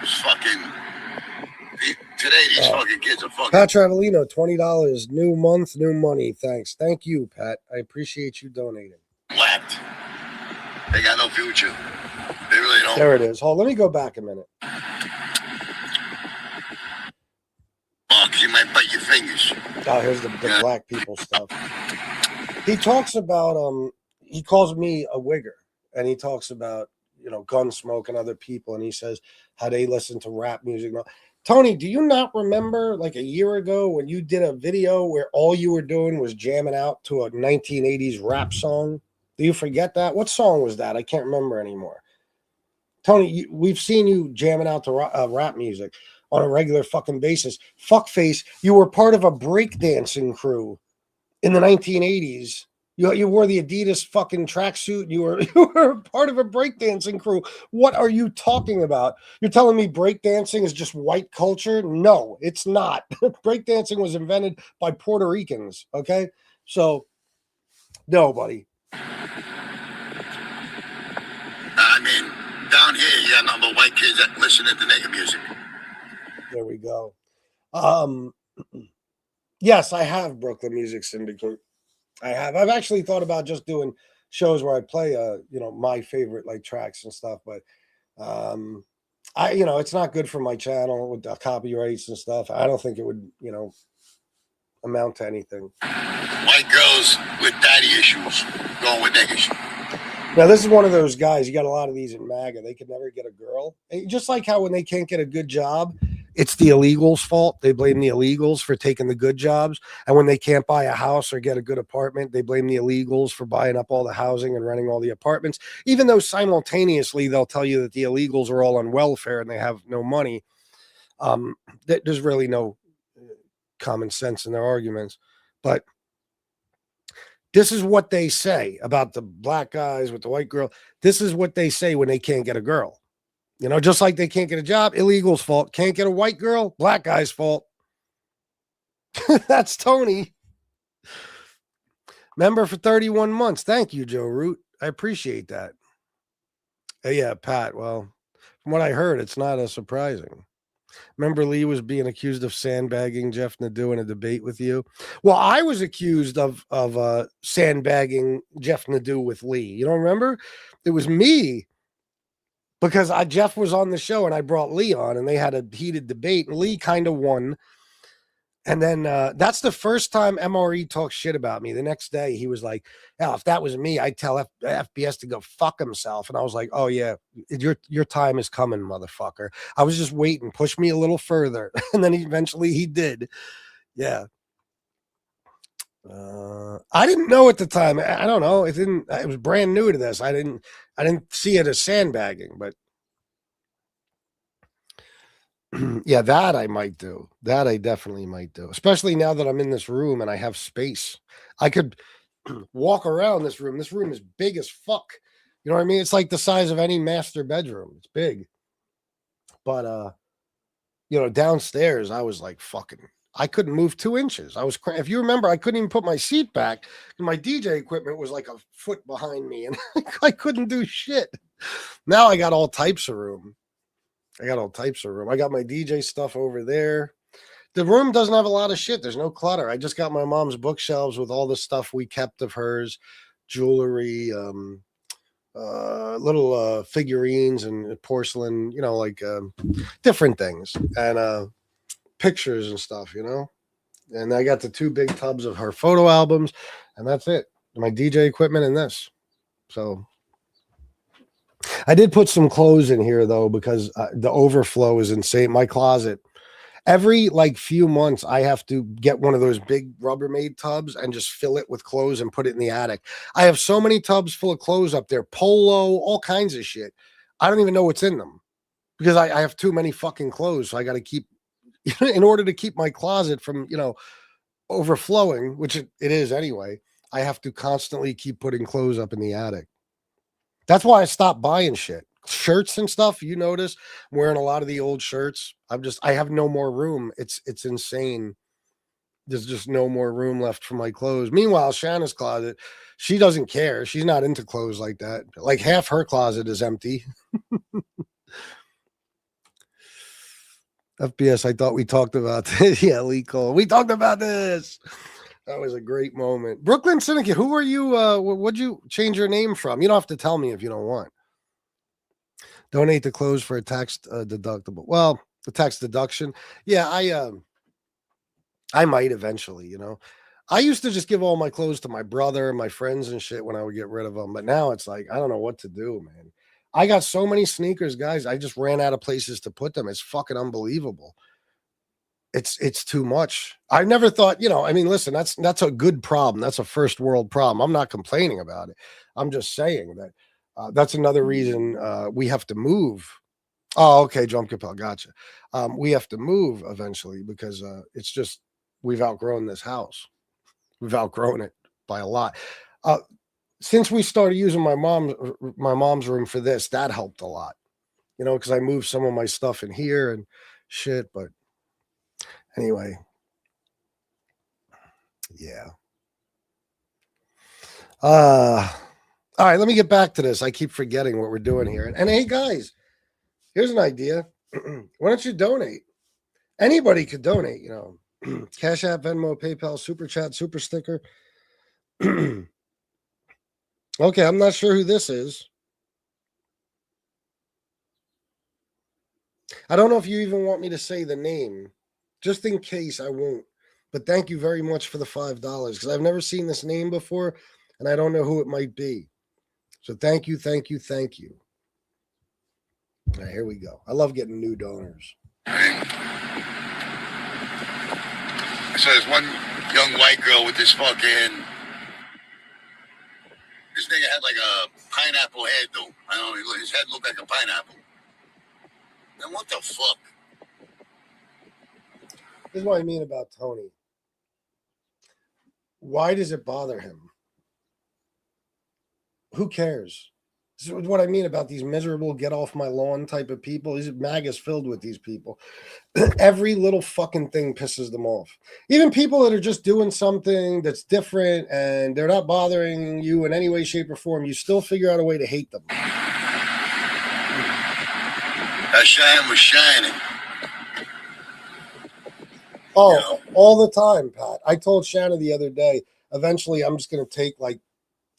[SPEAKER 3] It's fucking... Today, these fucking kids are fucking...
[SPEAKER 2] Pat Travelino, $20. New month, new money. Thanks. Thank you, Pat. I appreciate you donating.
[SPEAKER 3] Lapped. They got no future. They really don't.
[SPEAKER 2] There it is. Hold, let me go back a minute.
[SPEAKER 3] Oh, because you might bite your fingers.
[SPEAKER 2] Oh, here's the black people stuff. He talks about, he calls me a wigger, and he talks about, Gunsmoke and other people, and he says how they listen to rap music. Tony, do you not remember like a year ago when you did a video where all you were doing was jamming out to a 1980s rap song? Do you forget that? What song was that? I can't remember anymore. Tony, we've seen you jamming out to rap music on a regular fucking basis. Fuckface, you were part of a breakdancing crew in the 1980s. You wore the Adidas fucking tracksuit. You were part of a breakdancing crew. What are you talking about? You're telling me breakdancing is just white culture? No, it's not. Breakdancing was invented by Puerto Ricans, okay? So, no, buddy.
[SPEAKER 3] I mean, down here, you got a number of white kids that listen to nigga music.
[SPEAKER 2] There we go. Yes, I have Brooklyn Music Syndicate. I've actually thought about just doing shows where I play, my favorite like tracks and stuff, but it's not good for my channel with the copyrights and stuff. I don't think it would, amount to anything.
[SPEAKER 3] White girls with daddy issues going with niggas.
[SPEAKER 2] Now, this is one of those guys. You got a lot of these in MAGA. They could never get a girl. And just like how when they can't get a good job, it's the illegals' fault. They blame the illegals for taking the good jobs. And when they can't buy a house or get a good apartment, they blame the illegals for buying up all the housing and renting all the apartments, even though simultaneously they'll tell you that the illegals are all on welfare and they have no money. There's really no common sense in their arguments. But this is what they say about the black guys with the white girl. This is what they say when they can't get a girl. Just like they can't get a job, illegals' fault. Can't get a white girl, black guy's fault. That's Tony. Member for 31 months. Thank you, Joe Root. I appreciate that. Yeah, Pat. Well, from what I heard, it's not surprising. Remember Lee was being accused of sandbagging Jeff Nadeau in a debate with you? Well, I was accused of sandbagging Jeff Nadeau with Lee. You don't remember? It was me. Because Jeff was on the show and I brought Lee on and they had a heated debate and Lee kind of won. And then that's the first time MRE talked shit about me. The next day he was like, if that was me, I'd tell FBS to go fuck himself. And I was like, oh yeah, your time is coming, motherfucker. I was just waiting, push me a little further. And then eventually he did. Yeah. I didn't know at the time. I don't know. It was brand new to this. I didn't see it as sandbagging, but yeah, that I might do. That I definitely might do, especially now that I'm in this room and I have space. I could walk around this room. This room is big as fuck. You know what I mean? It's like the size of any master bedroom. It's big. But, downstairs, I was like fucking, I couldn't move 2 inches. If you remember, I couldn't even put my seat back. My DJ equipment was like a foot behind me and I couldn't do shit. Now I got all types of room. I got my DJ stuff over there. The room doesn't have a lot of shit. There's no clutter. I just got my mom's bookshelves with all the stuff we kept of hers, jewelry, little figurines and porcelain, like different things, and pictures and stuff, And I got the 2 big tubs of her photo albums, and that's it. My DJ equipment and this. So I did put some clothes in here though, because the overflow is insane. My closet, every few months, I have to get one of those big Rubbermaid tubs and just fill it with clothes and put it in the attic. I have so many tubs full of clothes up there, polo, all kinds of shit. I don't even know what's in them because I have too many fucking clothes. So I got to keep, in order to keep my closet from, overflowing, which it is anyway, I have to constantly keep putting clothes up in the attic. That's why I stopped buying shit. Shirts and stuff, you notice I'm wearing a lot of the old shirts. I have no more room. It's insane. There's just no more room left for my clothes. Meanwhile, Shanna's closet, she doesn't care. She's not into clothes like that. Like half her closet is empty. FPS, I thought we talked about this. Yeah, Lee Cole. We talked about this. That was a great moment. Brooklyn Syndicate, who are you? What'd you change your name from? You don't have to tell me if you don't want. Donate the clothes for a tax deductible. Well, the tax deduction. Yeah, I might eventually, I used to just give all my clothes to my brother, my friends and shit when I would get rid of them. But now it's like, I don't know what to do, man. I got so many sneakers, guys. I just ran out of places to put them. It's fucking unbelievable. It's too much. I never thought, listen, that's a good problem. That's a first world problem. I'm not complaining about it. I'm just saying that that's another reason we have to move. Oh, okay, Drum Capel, gotcha. We have to move eventually because it's just we've outgrown this house. We've outgrown it by a lot. Since we started using my mom's room for this, that helped a lot. Because I moved some of my stuff in here and shit. But anyway, yeah. All right, let me get back to this. I keep forgetting what we're doing here. And hey, guys, here's an idea. Why don't you donate? Anybody could donate, Cash App, Venmo, PayPal, Super Chat, Super Sticker. Okay, I'm not sure who this is. I don't know if you even want me to say the name. Just in case, I won't. But thank you very much for the $5 because I've never seen this name before, and I don't know who it might be. So thank you, thank you, thank you. All right, here we go. I love getting new donors.
[SPEAKER 3] So there's one young white girl with this fucking. This nigga had like a pineapple head, though. I don't know, his head looked like a pineapple. Then what the fuck?
[SPEAKER 2] This is what I mean about Tony. Why does it bother him? Who cares? This is what I mean about these miserable get off my lawn type of people. These MAGA's filled with these people. Every little fucking thing pisses them off. Even people that are just doing something that's different and they're not bothering you in any way, shape, or form, you still figure out a way to hate them.
[SPEAKER 3] That shine was shining.
[SPEAKER 2] Oh, all the time, Pat. I told Shanna the other day, eventually I'm just going to take like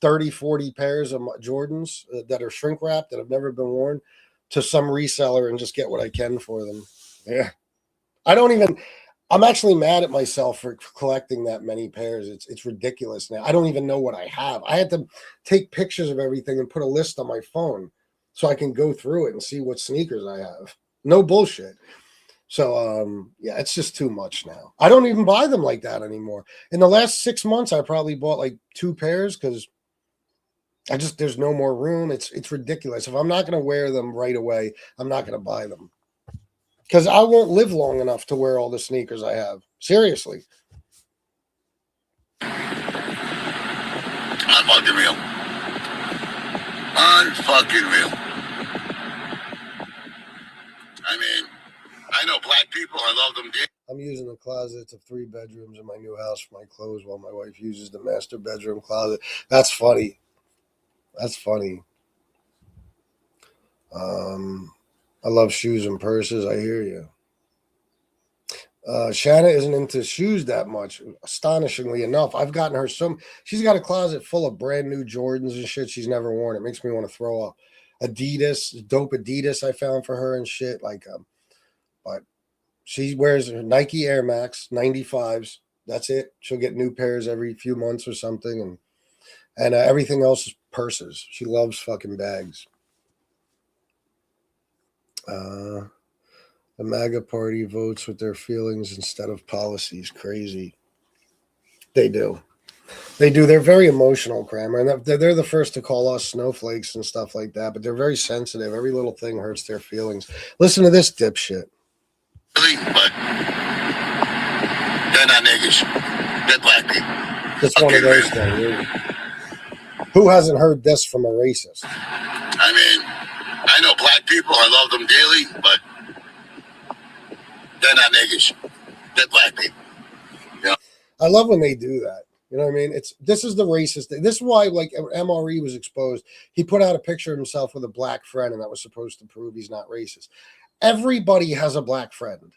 [SPEAKER 2] 30, 40 pairs of Jordans that are shrink wrapped that have never been worn to some reseller and just get what I can for them. Yeah. I'm actually mad at myself for collecting that many pairs. It's ridiculous now. I don't even know what I have. I had to take pictures of everything and put a list on my phone so I can go through it and see what sneakers I have. No bullshit. So, yeah, it's just too much now. I don't even buy them like that anymore. In the last 6 months, I probably bought like 2 pairs because there's no more room. It's ridiculous. If I'm not going to wear them right away, I'm not going to buy them because I won't live long enough to wear all the sneakers I have. Seriously.
[SPEAKER 3] Unfucking real. Unfucking real. I mean, I know black people. I love them.
[SPEAKER 2] I'm using the closets of 3 bedrooms in my new house for my clothes while my wife uses the master bedroom closet. That's funny. That's funny. I love shoes and purses. I hear you. Shanna isn't into shoes that much. Astonishingly enough, I've gotten her some. She's got a closet full of brand new Jordans and shit she's never worn. It makes me want to throw up. Adidas, dope Adidas I found for her and shit. But she wears her Nike Air Max 95s. That's it. She'll get new pairs every few months or something, and everything else is purses. She loves fucking bags. The MAGA party votes with their feelings instead of policies. Crazy. They do. They do. They're very emotional, Kramer. And they're the first to call us snowflakes and stuff like that. But they're very sensitive. Every little thing hurts their feelings. Listen to this dipshit.
[SPEAKER 3] Really? But they're not niggas. They're black people.
[SPEAKER 2] It's one of those things. Who hasn't heard this from a racist?
[SPEAKER 3] I mean, I know black people. I love them dearly, but they're not niggas. They're black people. You know?
[SPEAKER 2] I love when they do that. You know what I mean? This is the racist thing. This is why, like, MRE was exposed. He put out a picture of himself with a black friend, and that was supposed to prove he's not racist. Everybody has a black friend.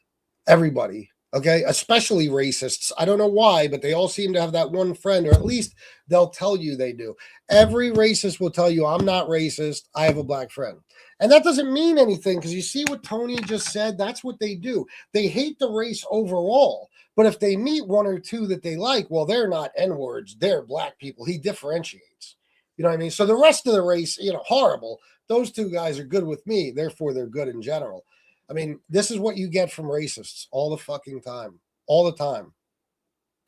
[SPEAKER 2] Everybody. Okay? Especially racists. I don't know why, but they all seem to have that one friend, or at least they'll tell you they do. Every racist will tell you, I'm not racist. I have a black friend. And that doesn't mean anything, because you see what Tony just said? That's what they do. They hate the race overall. But if they meet one or two that they like, well, they're not N-words. They're black people. He differentiates. You know what I mean? So the rest of the race, horrible. Those two guys are good with me. Therefore, they're good in general. I mean, this is what you get from racists all the fucking time. All the time.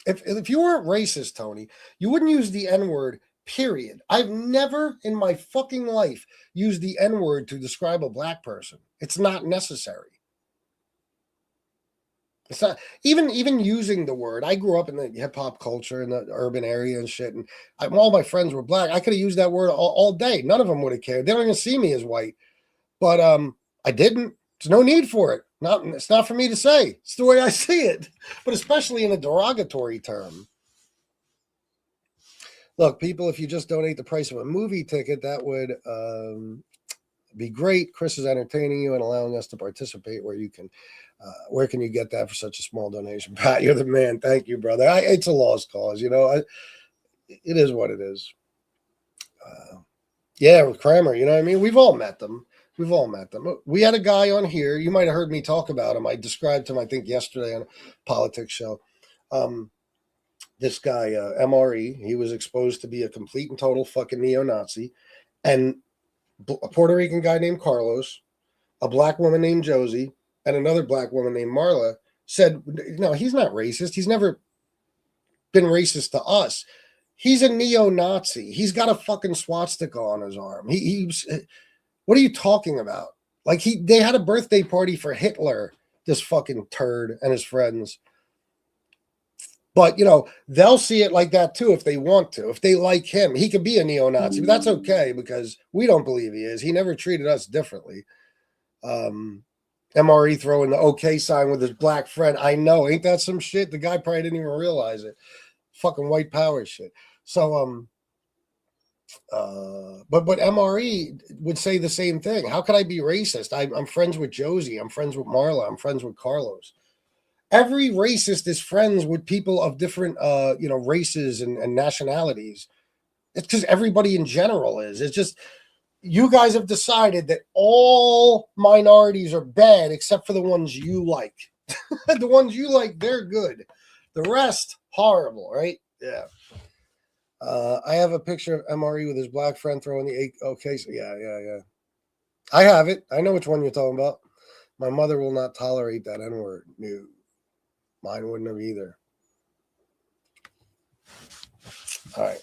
[SPEAKER 2] If you weren't racist, Tony, you wouldn't use the N-word, period. I've never in my fucking life used the N-word to describe a black person. It's not necessary. It's not even using the word. I grew up in the hip hop culture in the urban area and shit, and all my friends were black. I could have used that word all day. None of them would have cared. They don't even see me as white, but I didn't. There's no need for it. It's not for me to say. It's the way I see it, but especially in a derogatory term. Look, people, if you just donate the price of a movie ticket, that would be great. Chris is entertaining you and allowing us to participate where you can. Where can you get that for such a small donation? Pat, you're the man. Thank you, brother. It's a lost cause, it is what it is. Yeah, with Kramer, you know what I mean? We've all met them. We had a guy on here. You might have heard me talk about him. I described him, I think, yesterday on a politics show. This guy, MRE, he was exposed to be a complete and total fucking neo-Nazi. And a Puerto Rican guy named Carlos, a black woman named Josie, and another black woman named Marla said, no, he's not racist. He's never been racist to us. He's a neo-Nazi. He's got a fucking swastika on his arm. What are you talking about? Like, they had a birthday party for Hitler, this fucking turd and his friends. But, they'll see it like that too if they want to. If they like him, he could be a neo-Nazi, but that's okay because we don't believe he is. He never treated us differently. MRE throwing the okay sign with his black friend. I know. Ain't that some shit? The guy probably didn't even realize it. Fucking white power shit. So, but MRE would say the same thing. How could I be racist? I'm friends with Josie. I'm friends with Marla. I'm friends with Carlos. Every racist is friends with people of different, races and nationalities. It's because everybody in general is. It's just, you guys have decided that all minorities are bad except for the ones you like. The ones you like, they're good. The rest, horrible, right? Yeah. I have a picture of MRE with his black friend throwing the okay. So yeah. I have it. I know which one you're talking about. My mother will not tolerate that N-word. No. Mine wouldn't have either. All right.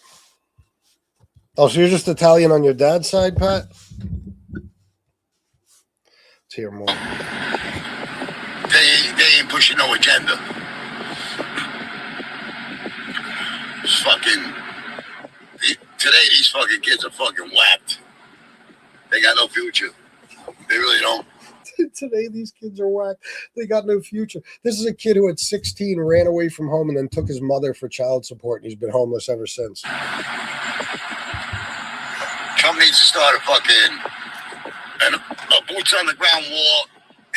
[SPEAKER 2] Oh, so you're just Italian on your dad's side, Pat? Let's hear more.
[SPEAKER 3] They ain't pushing no agenda. It's today these fucking kids are fucking whacked. They got no future. They really don't.
[SPEAKER 2] Today these kids are whacked. They got no future. This is a kid who at 16 ran away from home and then took his mother for child support, and he's been homeless ever since.
[SPEAKER 3] Trump needs to start a boots on the ground war,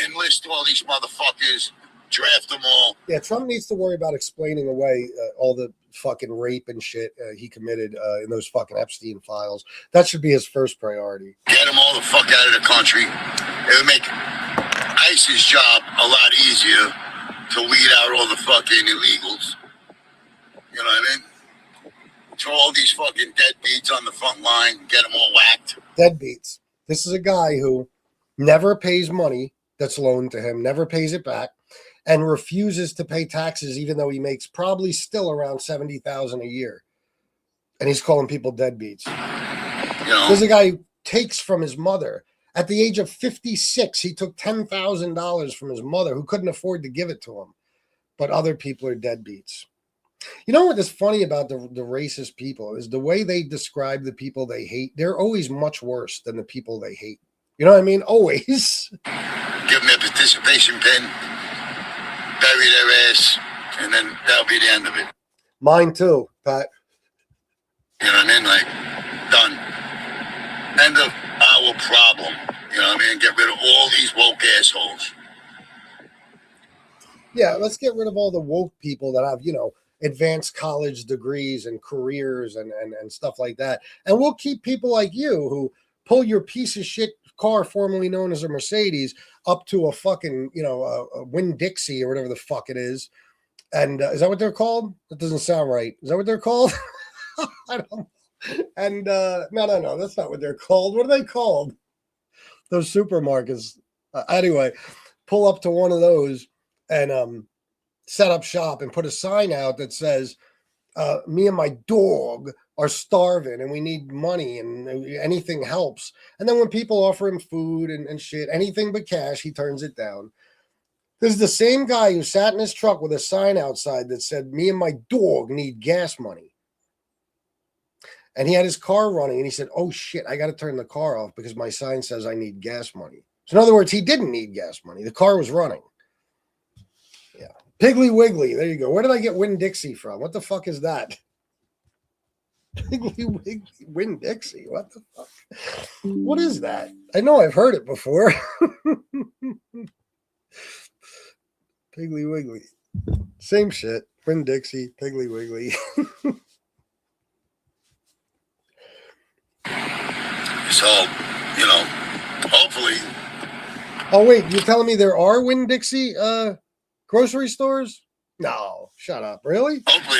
[SPEAKER 3] enlist all these motherfuckers, draft them all.
[SPEAKER 2] Yeah, Trump needs to worry about explaining away all the fucking rape and shit he committed in those fucking Epstein files. That should be his first priority.
[SPEAKER 3] Get them all the fuck out of the country. It would make ICE's job a lot easier to weed out all the fucking illegals. You know what I mean? Throw all these fucking deadbeats on the front line, get them all whacked.
[SPEAKER 2] Deadbeats. This is a guy who never pays money that's loaned to him, never pays it back, and refuses to pay taxes, even though he makes probably still around $70,000 a year. And he's calling people deadbeats.
[SPEAKER 3] You know,
[SPEAKER 2] There's a guy who takes from his mother. At the age of 56, he took $10,000 from his mother, who couldn't afford to give it to him. But other people are deadbeats. You know what is funny about the racist people is the way they describe the people they hate. They're always much worse than the people they hate. You know what I mean? Always.
[SPEAKER 3] give them a participation pin, bury their ass, and then that'll be the end of it.
[SPEAKER 2] Mine too, Pat.
[SPEAKER 3] You know what I mean? Like, done. End of our problem. You know what I mean? Get rid of all these woke assholes.
[SPEAKER 2] Yeah, let's get rid of all the woke people that have, you know, advanced college degrees and careers and stuff like that. And we'll keep people like you who pull your piece of shit car, formerly known as a Mercedes, up to a fucking, you know, a Winn-Dixie or whatever the fuck it is. And is that what they're called? That doesn't sound right. Is that what they're called? I don't. And no, that's not what they're called. What are they called? Those supermarkets. Anyway, pull up to one of those and set up shop and put a sign out that says, me and my dog are starving and we need money and anything helps. And then when people offer him food and shit, anything but cash, he turns it down. This is the same guy who sat in his truck with a sign outside that said, me and my dog need gas money. And he had his car running and he said, oh shit, I got to turn the car off because my sign says I need gas money. So in other words, he didn't need gas money. The car was running. Yeah. Piggly Wiggly. There you go. Where did I get Winn-Dixie from? What the fuck is that? Piggly Wiggly. Winn-Dixie. What the fuck? What is that? I know I've heard it before. Piggly Wiggly. Same shit. Winn-Dixie. Piggly Wiggly.
[SPEAKER 3] So, you know, hopefully.
[SPEAKER 2] Oh, wait. You're telling me there are Winn-Dixie grocery stores? No. Shut up. Really?
[SPEAKER 3] Hopefully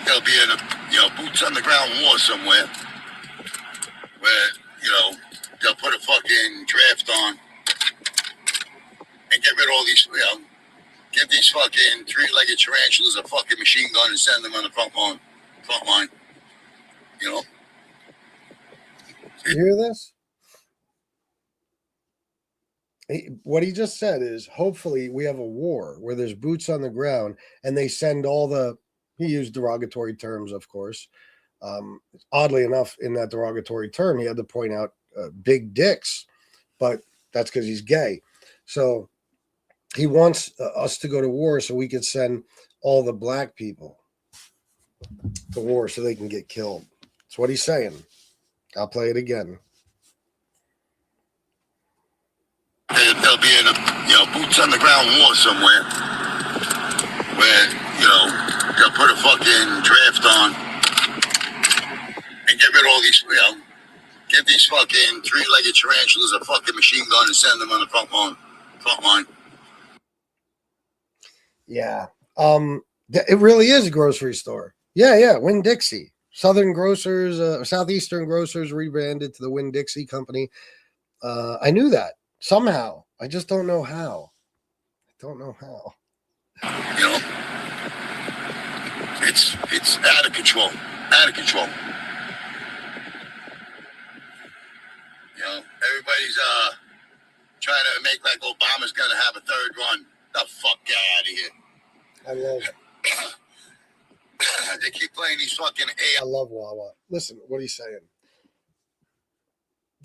[SPEAKER 3] there'll be a, you know, boots on the ground war somewhere where, you know, they'll put a fucking draft on and get rid of all these, you know, give these fucking three-legged tarantulas a fucking machine gun and send them on the front line. You know?
[SPEAKER 2] You hear this? What he just said is, hopefully we have a war where there's boots on the ground and they send all the, he used derogatory terms, of course. Oddly enough, in that derogatory term, he had to point out big dicks, but that's because he's gay. So he wants us to go to war so we could send all the black people to war so they can get killed. That's what he's saying. I'll play it again.
[SPEAKER 3] There'll be a, you know, boots on the ground war somewhere where, you know, they'll put a fucking draft on and get rid of all these, you know, give these fucking three-legged tarantulas a fucking machine gun and send them on the front line.
[SPEAKER 2] Yeah. It really is a grocery store. Yeah. Winn-Dixie. Southern Grocers, Southeastern Grocers rebranded to the Winn-Dixie Company. I knew that somehow. I just don't know how.
[SPEAKER 3] You know, it's out of control. You know, everybody's trying to make like Obama's gonna have a third run. The fuck out of here.
[SPEAKER 2] I love it.
[SPEAKER 3] They keep playing these fucking AI.
[SPEAKER 2] I love Wawa. Listen, what he's saying.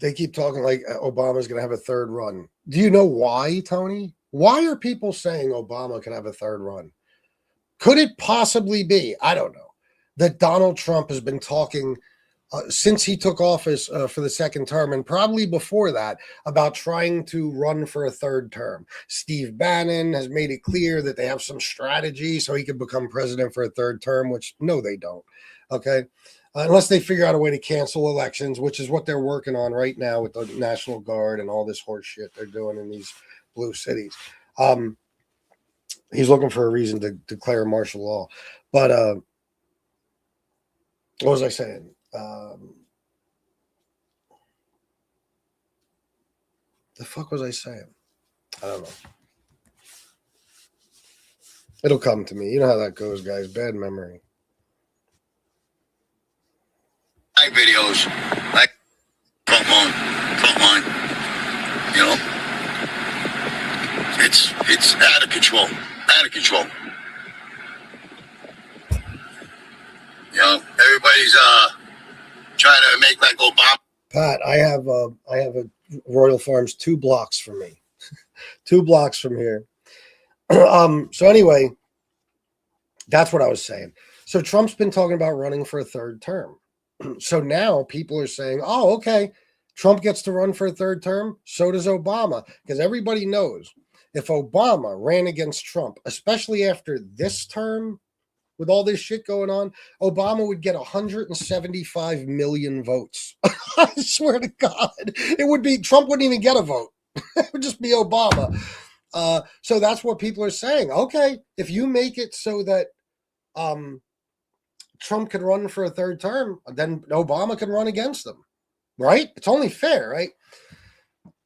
[SPEAKER 2] They keep talking like Obama's going to have a third run. Do you know why, Tony? Why are people saying Obama can have a third run? Could it possibly be, I don't know, that Donald Trump has been talking since he took office for the second term, and probably before that, about trying to run for a third term. Steve Bannon has made it clear that they have some strategy so he could become president for a third term, which no, they don't. Okay. Unless they figure out a way to cancel elections, which is what they're working on right now with the National Guard and all this horse shit they're doing in these blue cities. He's looking for a reason to declare martial law. But what was I saying? The fuck was I saying? I don't know. It'll come to me. You know how that goes, guys. Bad memory.
[SPEAKER 3] Videos like front line. You know, it's out of control. You know, everybody's trying to make like Obama.
[SPEAKER 2] Pat, I have a Royal Farms 2 blocks from me, 2 blocks from here. So anyway, that's what I was saying. So Trump's been talking about running for a third term. So now people are saying, oh, okay, Trump gets to run for a third term. So does Obama, because everybody knows if Obama ran against Trump, especially after this term, with all this shit going on, Obama would get 175 million votes. I swear to God, it would be, Trump wouldn't even get a vote. It would just be Obama. So that's what people are saying. Okay, if you make it so that Trump could run for a third term, then Obama can run against them, right? It's only fair, right?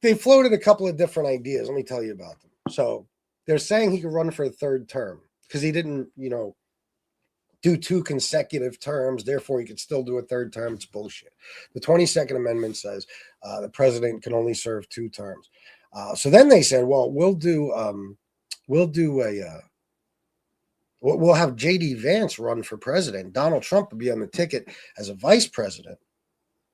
[SPEAKER 2] They floated a couple of different ideas. Let me tell you about them. So they're saying he could run for a third term because he didn't, do 2 consecutive terms. Therefore, he could still do a third term. It's bullshit. The 22nd Amendment says the president can only serve 2 terms. So then they said, well, we'll have J.D. Vance run for president. Donald Trump would be on the ticket as a vice president.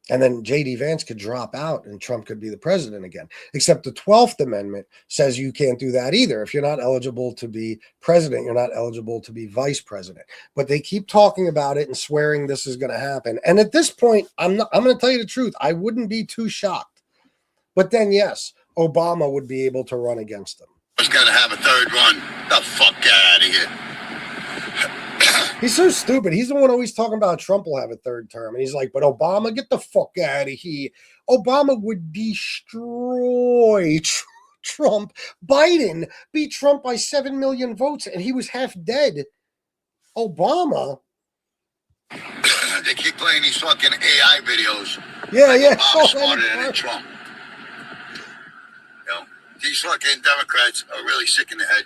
[SPEAKER 2] And then J.D. Vance could drop out and Trump could be the president again. Except the 12th Amendment says you can't do that either. If you're not eligible to be president, you're not eligible to be vice president. But they keep talking about it and swearing this is going to happen. And at this point, I'm going to tell you the truth. I wouldn't be too shocked. But then, yes, Obama would be able to run them.
[SPEAKER 3] Was going to have a third run. The fuck out of here.
[SPEAKER 2] He's so stupid. He's the one always talking about Trump will have a third term. And he's like, but Obama, get the fuck out of here. Obama would destroy Trump. Biden beat Trump by 7 million votes, and he was half dead. Obama.
[SPEAKER 3] They keep playing these fucking AI videos.
[SPEAKER 2] Yeah,
[SPEAKER 3] like
[SPEAKER 2] yeah.
[SPEAKER 3] Obama's smarter than Trump. These fucking Democrats are really sick in the head.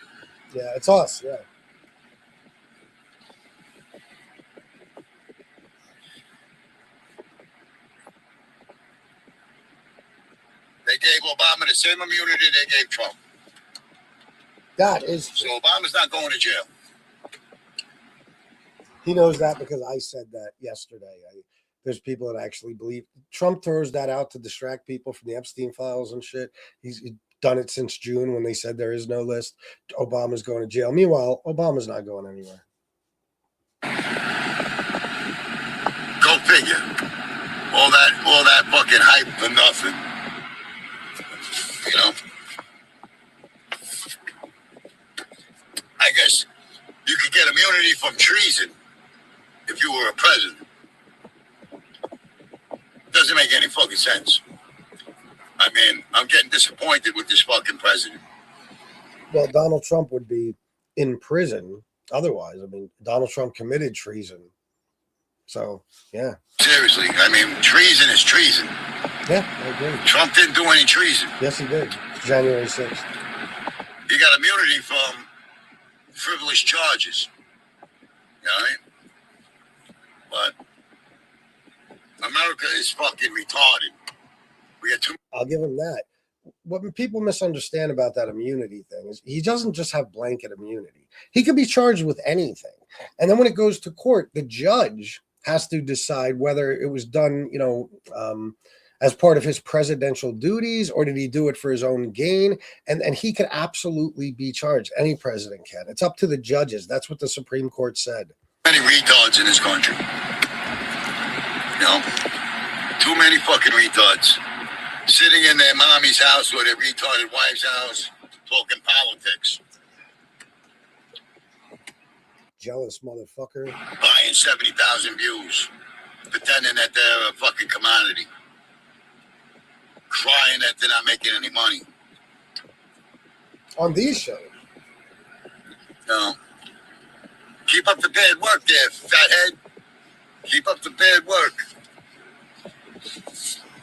[SPEAKER 2] Yeah, it's us, yeah.
[SPEAKER 3] They gave Obama the same immunity they gave Trump.
[SPEAKER 2] That is true.
[SPEAKER 3] So Obama's not going to jail.
[SPEAKER 2] He knows that because I said that yesterday. There's people that actually believe Trump throws that out to distract people from the Epstein files and shit. He's done it since June when they said there is no list. Obama's going to jail. Meanwhile, Obama's not going anywhere.
[SPEAKER 3] Go figure. All that fucking hype for nothing. I guess you could get immunity from treason if you were a president. Doesn't make any fucking sense. I mean, I'm getting disappointed with this fucking president.
[SPEAKER 2] Well, Donald Trump would be in prison otherwise. I mean, Donald Trump committed treason. So, yeah.
[SPEAKER 3] Seriously, I mean, treason is treason.
[SPEAKER 2] Yeah, I agree.
[SPEAKER 3] Trump didn't do any treason.
[SPEAKER 2] Yes, he did. January 6th.
[SPEAKER 3] He got immunity from frivolous charges. You know what I mean? But America is fucking retarded. We got too.
[SPEAKER 2] I'll give him that. What people misunderstand about that immunity thing is he doesn't just have blanket immunity. He could be charged with anything. And then when it goes to court, the judge has to decide whether it was done, as part of his presidential duties, or did he do it for his own gain? And he could absolutely be charged. Any president can. It's up to the judges. That's what the Supreme Court said.
[SPEAKER 3] Many retards in this country. You know? Too many fucking retards. Sitting in their mommy's house or their retarded wife's house, talking politics.
[SPEAKER 2] Jealous motherfucker.
[SPEAKER 3] Buying 70,000 views. Pretending that they're a fucking commodity. Crying that they're not making any money.
[SPEAKER 2] On these shows.
[SPEAKER 3] No. Keep up the bad work there, fathead. Keep up the bad work.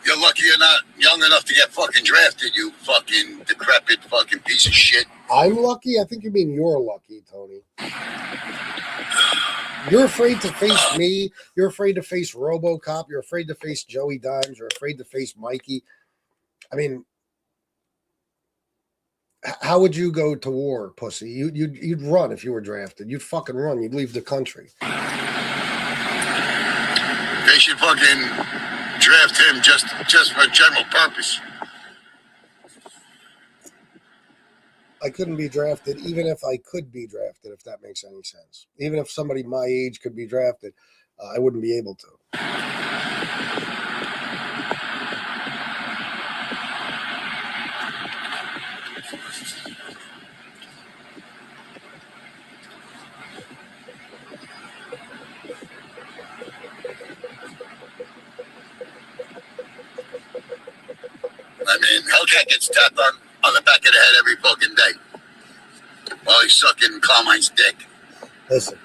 [SPEAKER 3] You're lucky you're not young enough to get fucking drafted, you fucking decrepit fucking piece of shit.
[SPEAKER 2] I'm lucky? I think you mean you're lucky, Tony. You're afraid to face me. You're afraid to face RoboCop. You're afraid to face Joey Dimes. You're afraid to face Mikey. I mean, how would you go to war, pussy? You'd run if you were drafted. You'd fucking run. You'd leave the country.
[SPEAKER 3] They should fucking draft him just for general purpose.
[SPEAKER 2] I couldn't be drafted, even if I could be drafted, if that makes any sense. Even if somebody my age could be drafted, I wouldn't be able to.
[SPEAKER 3] I mean, Hellcat gets tapped on the back of the head every fucking day while he's sucking Carmine's dick.
[SPEAKER 2] Listen,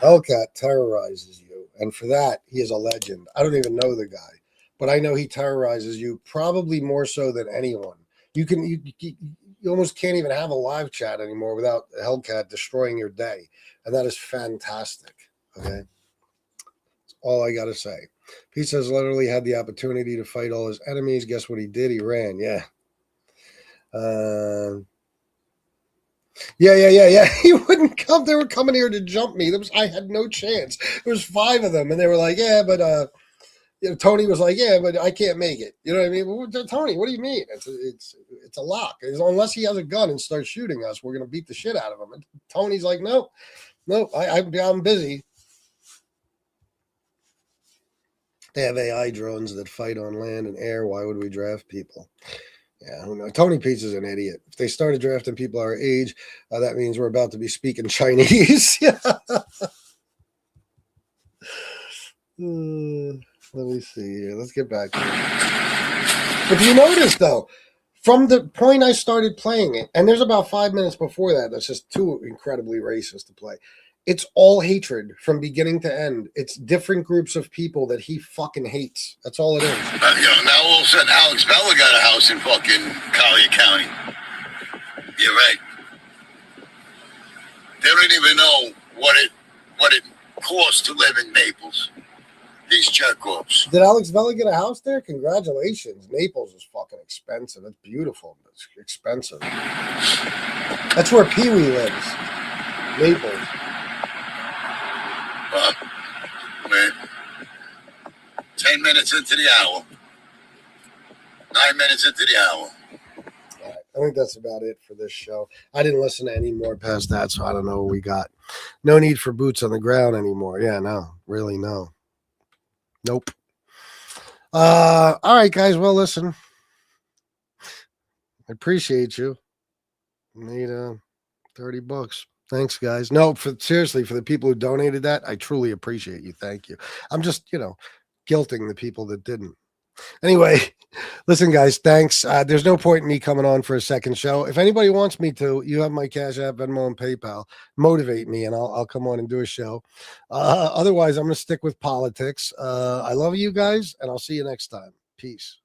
[SPEAKER 2] Hellcat terrorizes you, and for that, he is a legend. I don't even know the guy, but I know he terrorizes you probably more so than anyone. You almost can't even have a live chat anymore without Hellcat destroying your day, and that is fantastic. Okay, that's all I got to say. Pete says literally had the opportunity to fight all his enemies. Guess what he did? He ran. Yeah. Yeah. He wouldn't come. They were coming here to jump me. I had no chance. There was 5 of them, and they were like, "Yeah, but Tony was like, yeah, but I can't make it." You know what I mean? Well, Tony, what do you mean? It's a lock. Unless he has a gun and starts shooting us, we're gonna beat the shit out of him. And Tony's like, no, I'm busy. They have AI drones that fight on land and air. Why would we draft people? Yeah, who knows? Tony Pizza's an idiot. If they started drafting people our age, that means we're about to be speaking Chinese. Yeah. Let me see here. Let's get back to it. But you notice, though, from the point I started playing it, and there's about 5 minutes before that, that's just too incredibly racist to play. It's all hatred from beginning to end. It's different groups of people that he fucking hates. That's all it is.
[SPEAKER 3] Now all of a sudden, Alex Bella got a house in fucking Collier County. You're right. They don't even know what it costs to live in Naples. These jerk-offs.
[SPEAKER 2] Did Alex Vela get a house there? Congratulations. Naples is fucking expensive. It's beautiful, but it's expensive. That's where Pee Wee lives. Naples.
[SPEAKER 3] Man. 10 minutes into the hour. 9 minutes into the hour.
[SPEAKER 2] All right. I think that's about it for this show. I didn't listen to any more past that, so I don't know what we got. No need for boots on the ground anymore. Yeah, no. Really, no. Nope. All right, guys. Well, listen. I appreciate you. Need $30. Thanks, guys. No, seriously, for the people who donated that, I truly appreciate you. Thank you. I'm just, guilting the people that didn't. Anyway, listen, guys, thanks. There's no point in me coming on for a second show. If anybody wants me to, you have my Cash App, Venmo, and PayPal. Motivate me, and I'll come on and do a show. Otherwise, I'm going to stick with politics. I love you guys, and I'll see you next time. Peace.